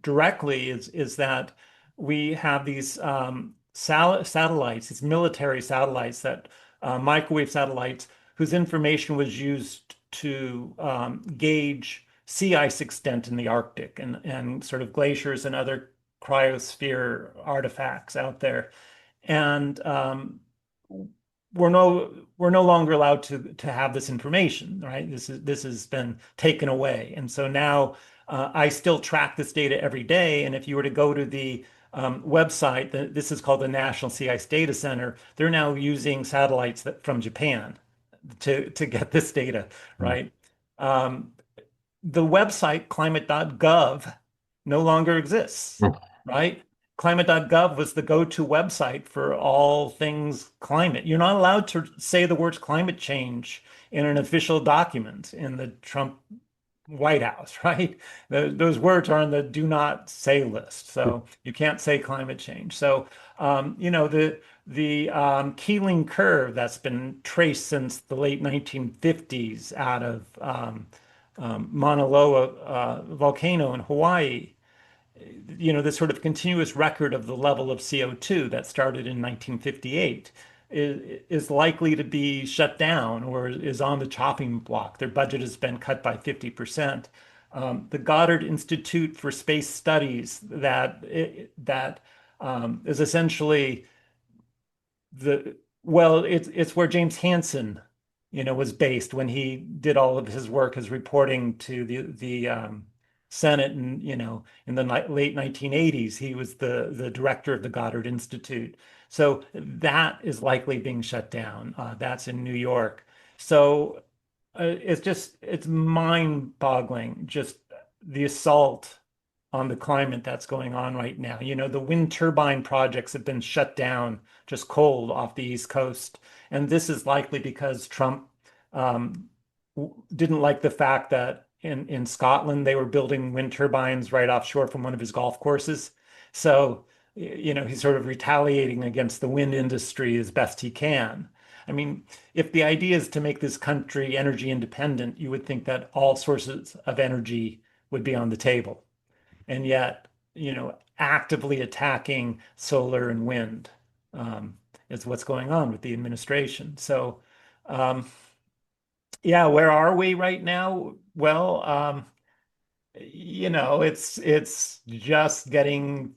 directly is that we have these satellites, these military satellites that microwave satellites whose information was used to gauge sea ice extent in the Arctic and sort of glaciers and other cryosphere artifacts out there. And we're no longer allowed to have this information, right? This has been taken away, and so now I still track this data every day. And if you were to go to the website, this is called the National Sea Ice Data Center. They're now using satellites from Japan to get this data, right? Um, the website climate.gov no longer exists, right? Climate.gov was the go-to website for all things climate. You're not allowed to say the words climate change in an official document in the Trump White House, right? Those words are on the do not say list. So you can't say climate change. So, the Keeling curve that's been traced since the late 1950s out of Mauna Loa volcano in Hawaii, this sort of continuous record of the level of CO2 that started in 1958 is likely to be shut down or is on the chopping block. Their budget has been cut by 50%. The Goddard Institute for Space Studies that is essentially it's where James Hansen, was based when he did all of his work as reporting to the Senate, and in the late 1980s, he was the director of the Goddard Institute. So that is likely being shut down. That's in New York. So it's mind-boggling, just the assault on the climate that's going on right now. The wind turbine projects have been shut down just cold off the East Coast. And this is likely because Trump um, didn't like the fact that in Scotland they were building wind turbines right offshore from one of his golf courses. So, he's sort of retaliating against the wind industry as best he can. I mean, if the idea is to make this country energy independent, you would think that all sources of energy would be on the table. And yet, actively attacking solar and wind is what's going on with the administration. So, um, yeah, where are we right now? Well, it's just getting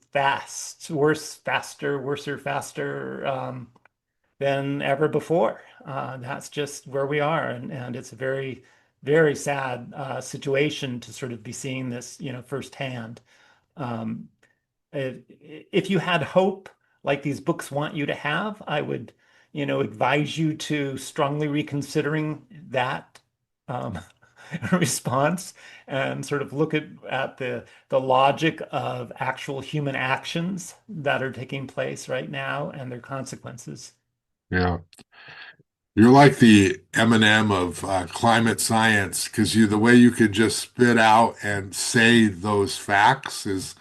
worse, faster, worser, faster than ever before. That's just where we are, and it's a very, very sad situation to sort of be seeing this, firsthand. Um, if you had hope, like these books want you to have, I would, advise you to strongly reconsidering that um, response and sort of look at the logic of actual human actions that are taking place right now and their consequences. Yeah. You're like the Eminem of climate science because the way you could just spit out and say those facts is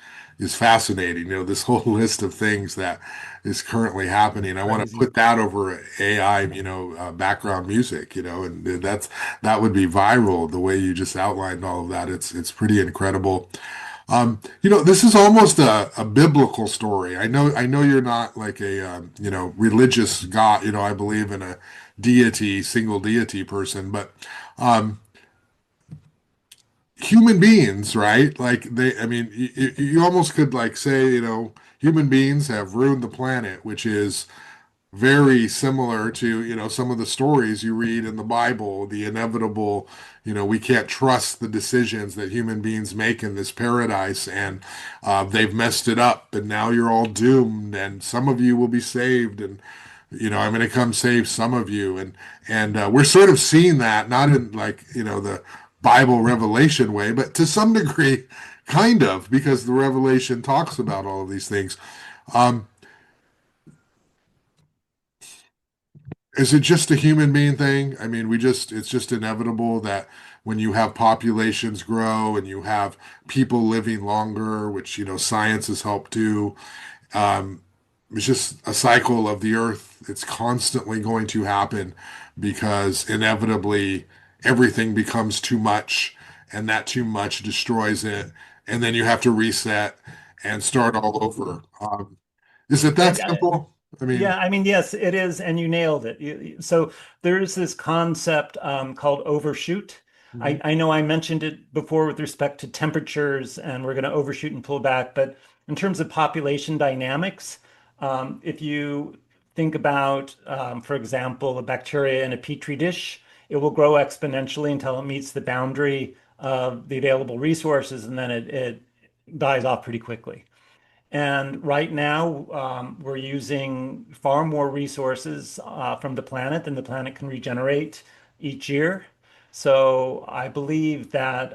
fascinating. This whole list of things that is currently happening. I want to Crazy. put that over AI, background music, and that would be viral the way you just outlined all of that. It's pretty incredible. This is almost a biblical story. I know you're not like a religious God. I believe in a deity, single deity person, but um, human beings, right? Like I mean, you almost could like say, human beings have ruined the planet, which is very similar to, some of the stories you read in the Bible, the inevitable, we can't trust the decisions that human beings make in this paradise, and they've messed it up, and now you're all doomed, and some of you will be saved, and I'm going to come save some of you, and we're sort of seeing that, not in like, the Bible revelation way, but to some degree, kind of, because the Revelation talks about all of these things. Um, Is it just a human being thing? I mean, it's just inevitable that when you have populations grow and you have people living longer, which, science has helped do, um, it's just a cycle of the earth. It's constantly going to happen because inevitably everything becomes too much and that too much destroys it. And then you have to reset and start all over. Is it that I, simple? I mean, Yeah, I mean, yes, it is, and you nailed it. So there's this concept called overshoot. mhm. I know I mentioned it before with respect to temperatures, and we're going to overshoot and pull back. But in terms of population dynamics, if you think about, for example, a bacteria in a petri dish, it will grow exponentially until it meets the boundary of the available resources, and then it dies off pretty quickly. And right now, we're using far more resources from the planet than the planet can regenerate each year. So I believe that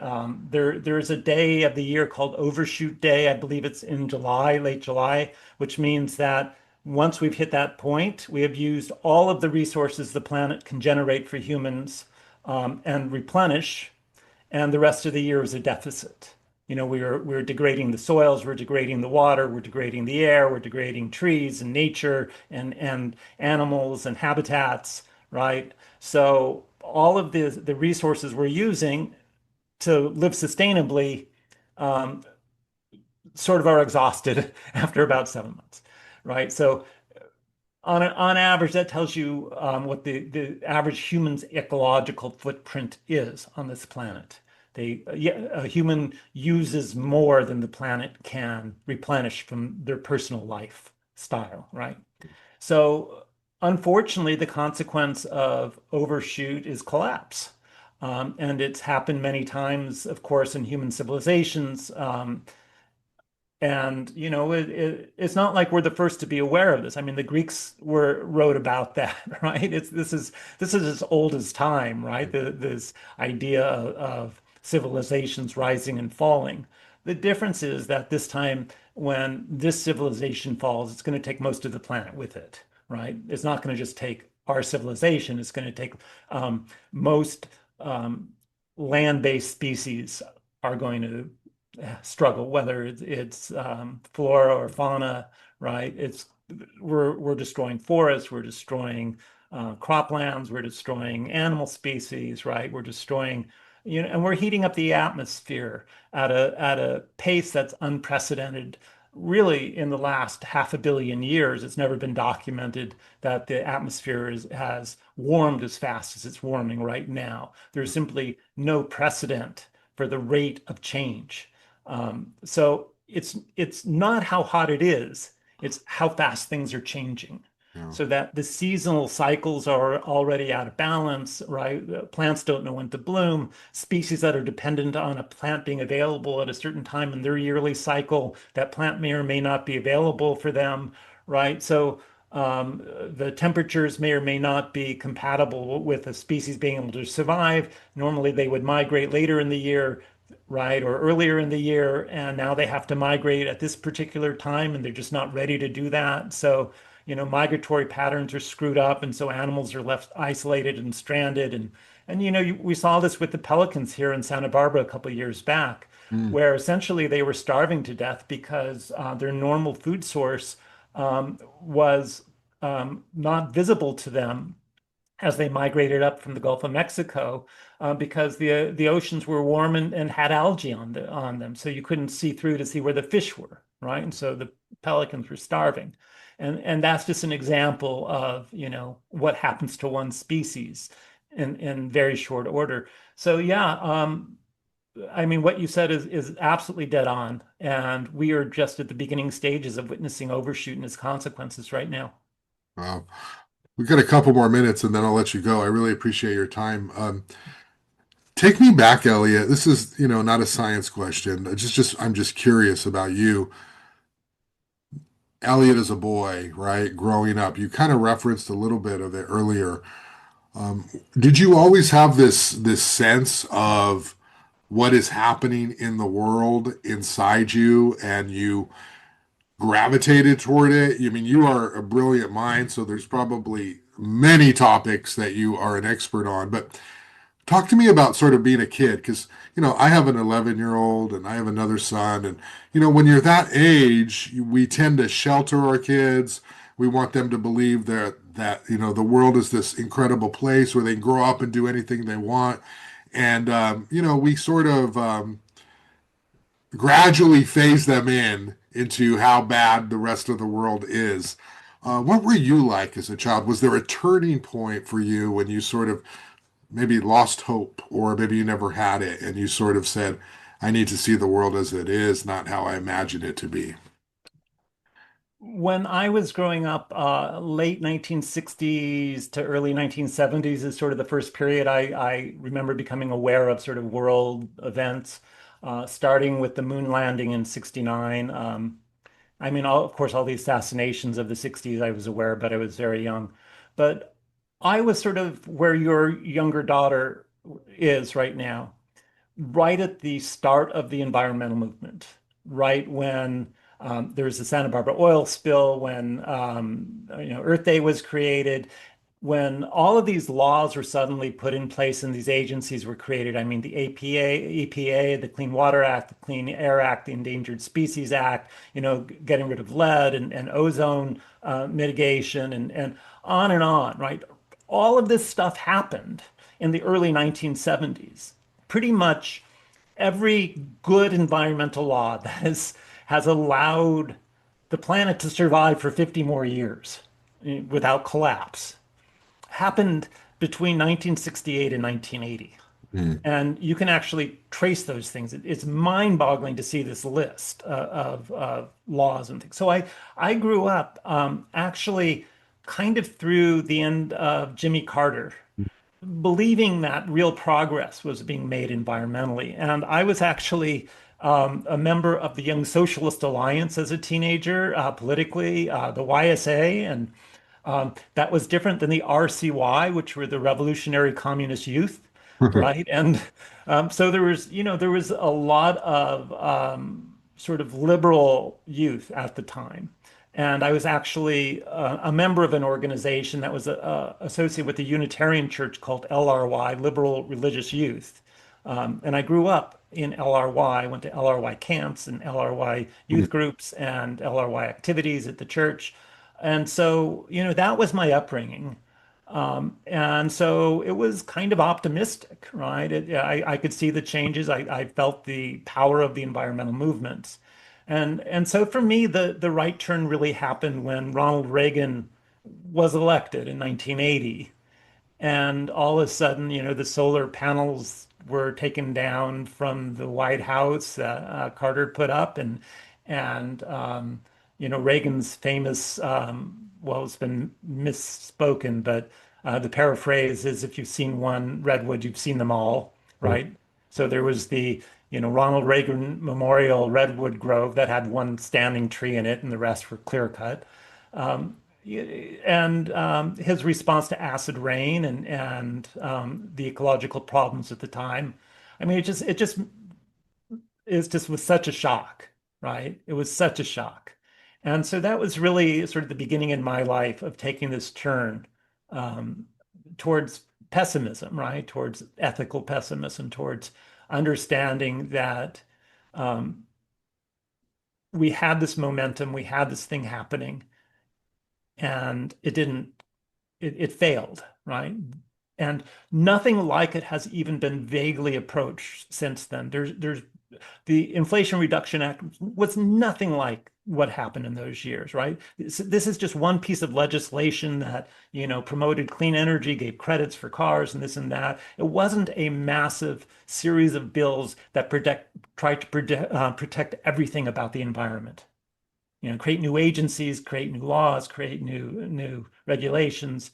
there's a day of the year called Overshoot Day. I believe it's in July, late July, which means that once we've hit that point, we have used all of the resources the planet can generate for humans and replenish, and the rest of the year is a deficit. We're degrading the soils, we're degrading the water, we're degrading the air, we're degrading trees and nature and animals and habitats, right? So all of the resources we're using to live sustainably sort of are exhausted after about 7 months, right? So on average, that tells you what the average human's ecological footprint is on this planet. Yeah, a human uses more than the planet can replenish from their personal lifestyle, right? So, unfortunately, the consequence of overshoot is collapse. And it's happened many times, of course, in human civilizations. And it's not like we're the first to be aware of this. I mean, the Greeks wrote about that, right? This is as old as time, right? This idea of civilizations rising and falling. The difference is that this time, when this civilization falls, it's going to take most of the planet with it, right? It's not going to just take our civilization. It's going to take most land-based species are going to struggle, whether it's flora or fauna, right? We're destroying forests, we're destroying croplands, we're destroying animal species, right? We're destroying, and we're heating up the atmosphere at a pace that's unprecedented. Really, in the last half a billion years, it's never been documented that the atmosphere has warmed as fast as it's warming right now. There's simply no precedent for the rate of change. So it's not how hot it is, it's how fast things are changing. Yeah. So that the seasonal cycles are already out of balance, right? Plants don't know when to bloom. Species that are dependent on a plant being available at a certain time in their yearly cycle, that plant may or may not be available for them, right? So the temperatures may or may not be compatible with a species being able to survive. Normally, they would migrate later in the year, right, or earlier in the year, and now they have to migrate at this particular time, and they're just not ready to do that. So, migratory patterns are screwed up, and so animals are left isolated and stranded. And we saw this with the pelicans here in Santa Barbara a couple of years back, Mm. where essentially they were starving to death because their normal food source was not visible to them as they migrated up from the Gulf of Mexico, because the oceans were warm and had algae on them, so you couldn't see through to see where the fish were, right? And so the pelicans were starving, and that's just an example of what happens to one species in very short order. So yeah, I mean, what you said is absolutely dead on, and we are just at the beginning stages of witnessing overshoot and its consequences right now. Wow. We've got a couple more minutes and then I'll let you go. I really appreciate your time. Take me back, Elliot. This is, not a science question. I'm just curious about you. Elliot as a boy, right? Growing up, you kind of referenced a little bit of it earlier. Did you always have this sense of what is happening in the world inside you, and you gravitated toward it? I mean, you are a brilliant mind, so there's probably many topics that you are an expert on. But talk to me about sort of being a kid, because, I have an 11-year-old and I have another son. And, when you're that age, we tend to shelter our kids. We want them to believe that the world is this incredible place where they can grow up and do anything they want. And, we sort of gradually phase them into how bad the rest of the world is. What were you like as a child? Was there a turning point for you when you sort of maybe lost hope, or maybe you never had it and you sort of said, I need to see the world as it is, not how I imagine it to be? When I was growing up, late 1960s to early 1970s is sort of the first period I remember becoming aware of sort of world events, starting with the moon landing in 69. I mean, of course, all the assassinations of the 60s I was aware, but I was very young. But I was sort of where your younger daughter is right now, right at the start of the environmental movement, right when there was the Santa Barbara oil spill, when Earth Day was created, when all of these laws were suddenly put in place and these agencies were created. I mean, the EPA, the Clean Water Act, the Clean Air Act, the Endangered Species Act, getting rid of lead and ozone mitigation and on, right? All of this stuff happened in the early 1970s. Pretty much every good environmental law that has allowed the planet to survive for 50 more years without collapse happened between 1968 and 1980. Mm. And you can actually trace those things. It's mind-boggling to see this list of laws and things. So I grew up actually kind of through the end of Jimmy Carter, believing that real progress was being made environmentally. And I was actually a member of the Young Socialist Alliance as a teenager, politically, the YSA, and that was different than the RCY, which were the Revolutionary Communist Youth, right? And so there was a lot of sort of liberal youth at the time. And I was actually a member of an organization that was associated with the Unitarian Church called LRY, Liberal Religious Youth. And I grew up in LRY, went to LRY camps and LRY youth groups and LRY activities at the church. And so, that was my upbringing. And so it was kind of optimistic, right? I could see the changes. I felt the power of the environmental movements. And so for me, the right turn really happened when Ronald Reagan was elected in 1980. And all of a sudden, the solar panels were taken down from the White House that Carter put up, and Reagan's famous, well, it's been misspoken, but the paraphrase is, if you've seen one redwood, you've seen them all, right? So there was the Ronald Reagan Memorial Redwood Grove that had one standing tree in it, and the rest were clear cut. And his response to acid rain and the ecological problems at the time. I mean, it just was such a shock, right? It was such a shock. And so that was really sort of the beginning in my life of taking this turn um, towards pessimism, right? Towards ethical pessimism, towards understanding that um, we had this momentum, we had this thing happening, and it failed, right? And nothing like it has even been vaguely approached since then. There's the Inflation Reduction Act was nothing like what happened in those years, right? This is just one piece of legislation that, promoted clean energy, gave credits for cars and this and that. It wasn't a massive series of bills that tried to protect everything about the environment. Create new agencies, create new laws, create new regulations.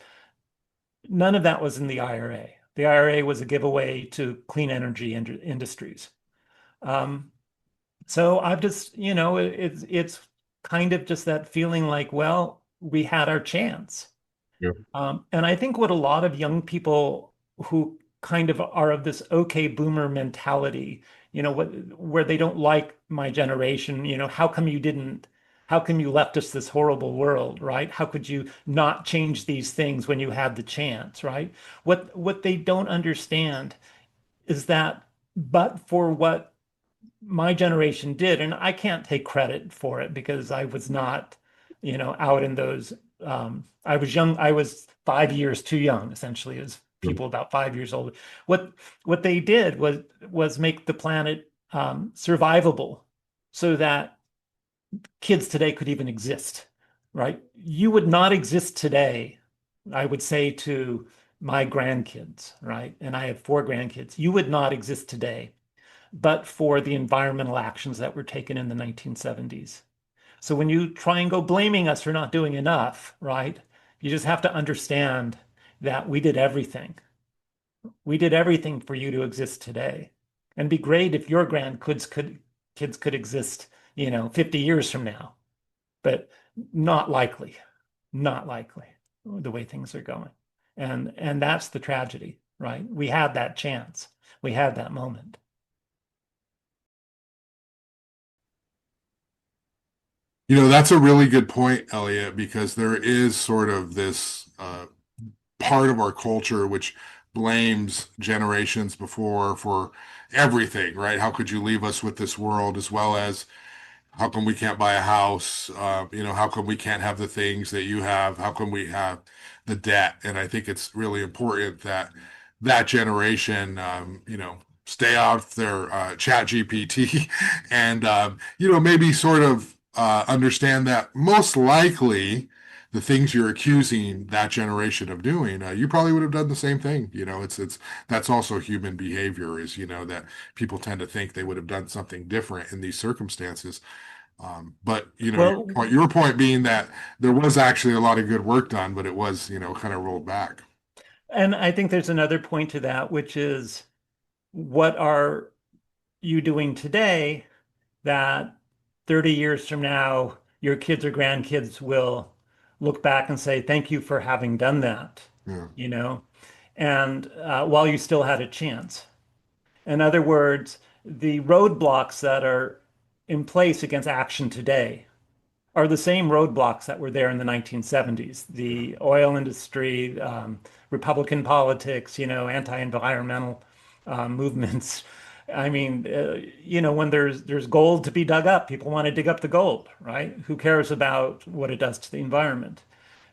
None of that was in the IRA. The IRA was a giveaway to clean energy industries. Um, so I've just, it's kind of just that feeling like, well, we had our chance. Yeah. And I think what a lot of young people who kind of are of this okay boomer mentality, where they don't like my generation, how come you left us this horrible world, right? How could you not change these things when you had the chance, right? What they don't understand is that, but for what my generation did, and I can't take credit for it because I was not, out in those. I was young. I was 5 years too young, essentially, as people about 5 years old. What they did was make the planet survivable, so that kids today could even exist, right? You would not exist today, I would say to my grandkids, right? And I have 4 grandkids. You would not exist today but for the environmental actions that were taken in the 1970s. So when you try and go blaming us for not doing enough, right? You just have to understand that we did everything. We did everything for you to exist today. And it'd be great if your grandkids could exist, 50 years from now. but not likely, not likely the way things are going. And that's the tragedy, right? We had that chance. We had that moment. That's a really good point, Elliot, because there is sort of this part of our culture which blames generations before for everything, right? How could you leave us with this world, as well as how come we can't buy a house? How come we can't have the things that you have? How come we have the debt? And I think it's really important that that generation, stay off their chat GPT and, maybe sort of understand that most likely the things you're accusing that generation of doing, you probably would have done the same thing. It's that's also human behavior is, that people tend to think they would have done something different in these circumstances. But Well, your point being that there was actually a lot of good work done, but it was, kind of rolled back. and I think there's another point to that, which is what are you doing today that 30 years from now, your kids or grandkids will look back and say, thank you for having done that, Yeah. you know, and while you still had a chance. In other words, the roadblocks that are in place against action today are the same roadblocks that were there in the 1970s. The oil industry, Republican politics, anti-environmental movements. I mean, when there's gold to be dug up, people want to dig up the gold, right? Who cares about what it does to the environment?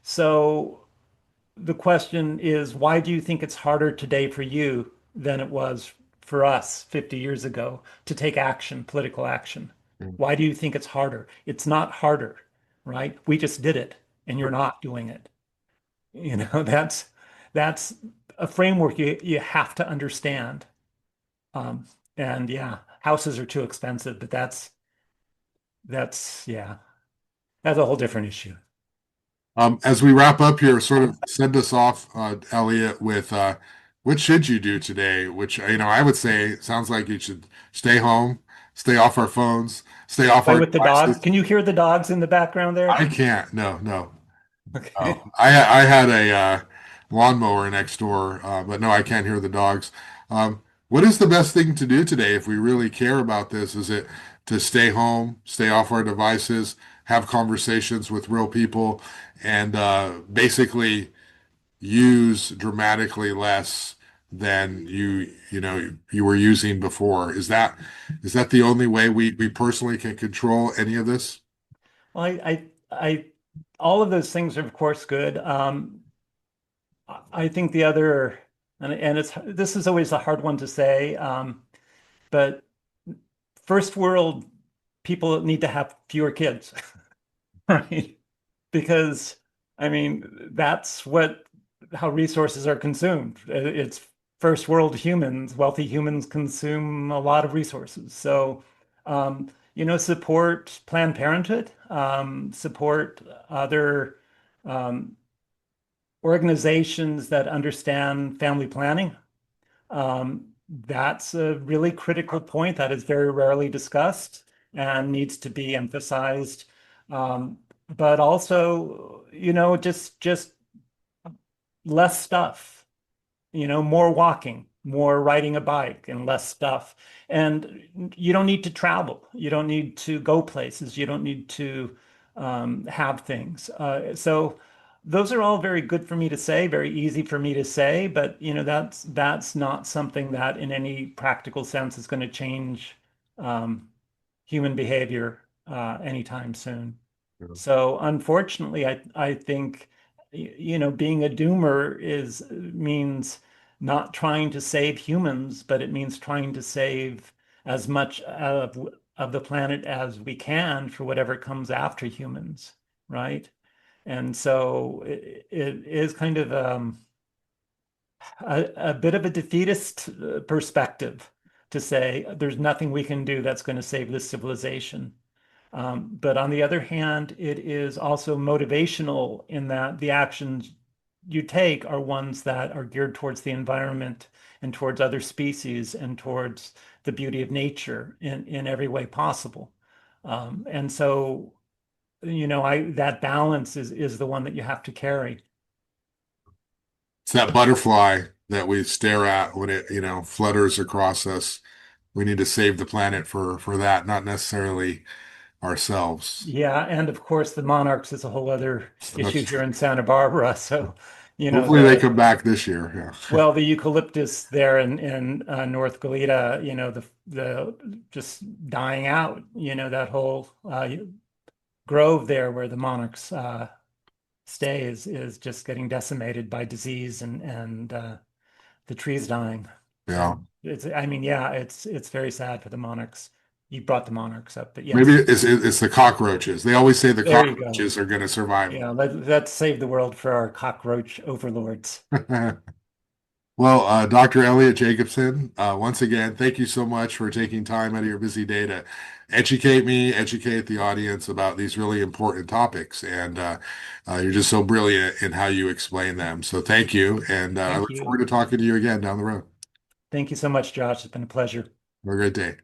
So the question is, why do you think it's harder today for you than it was for us 50 years ago to take action, political action? Why do you think it's harder? It's not harder, right? We just did it and you're not doing it. That's a framework you have to understand. Um, and yeah, houses are too expensive, but that's yeah, that's a whole different issue. As we wrap up here, sort of send us off, Elliot, with what should you do today? Which, I would say sounds like you should stay home, stay off our phones, stay off Play our with the dogs. devices. Can you hear the dogs in the background there? I can't. No, no. Oh, Okay. I had a lawnmower next door, but no, I can't hear the dogs. What is the best thing to do today if we really care about this? Is it to stay home, stay off our devices, have conversations with real people, and basically use dramatically less than you were using before? Is that the only way we personally can control any of this? Well, I, all of those things are of course good. I think the other, and this is always a hard one to say, but first world people need to have fewer kids, right? Because I mean, that's how resources are consumed. It's first world humans, wealthy humans consume a lot of resources. So, support Planned Parenthood, support other um, organizations that understand family planning. That's a really critical point that is very rarely discussed and needs to be emphasized. But also, just less stuff, more walking, more riding a bike and less stuff. And you don't need to travel. You don't need to go places. You don't need to have things. So those are all very good for me to say, very easy for me to say, but that's not something that in any practical sense is going to change um, human behavior anytime soon. So unfortunately, I think being a doomer means not trying to save humans, but it means trying to save as much of the planet as we can for whatever comes after humans, right? And so it is kind of a bit of a defeatist perspective to say there's nothing we can do that's going to save this civilization. But on the other hand, it is also motivational in that the actions you take are ones that are geared towards the environment and towards other species and towards the beauty of nature in every way possible. And so that balance is the one that you have to carry. It's that butterfly that we stare at when it, flutters across us. We need to save the planet for that, not necessarily ourselves. Yeah, and of course the monarchs is a whole other issue That's here true. in Santa Barbara. So, Hopefully they come back this year. Yeah. well, the eucalyptus there in North Goleta, the just dying out, that whole grove there where the monarchs stay is just getting decimated by disease and the trees dying. Yeah. So I mean, yeah, it's very sad for the monarchs. You brought the monarchs up, but Maybe yes, it's the cockroaches. They always say the there you go. cockroaches are going to survive. Yeah, let's save the world for our cockroach overlords. Well, Dr. Eliot Jacobson, once again, thank you so much for taking time out of your busy day to educate me, educate the audience about these really important topics. And you're just so brilliant in how you explain them. So thank you. And I Thank look forward you. to talking to you again down the road. Thank you so much, Josh. It's been a pleasure. Have a great day.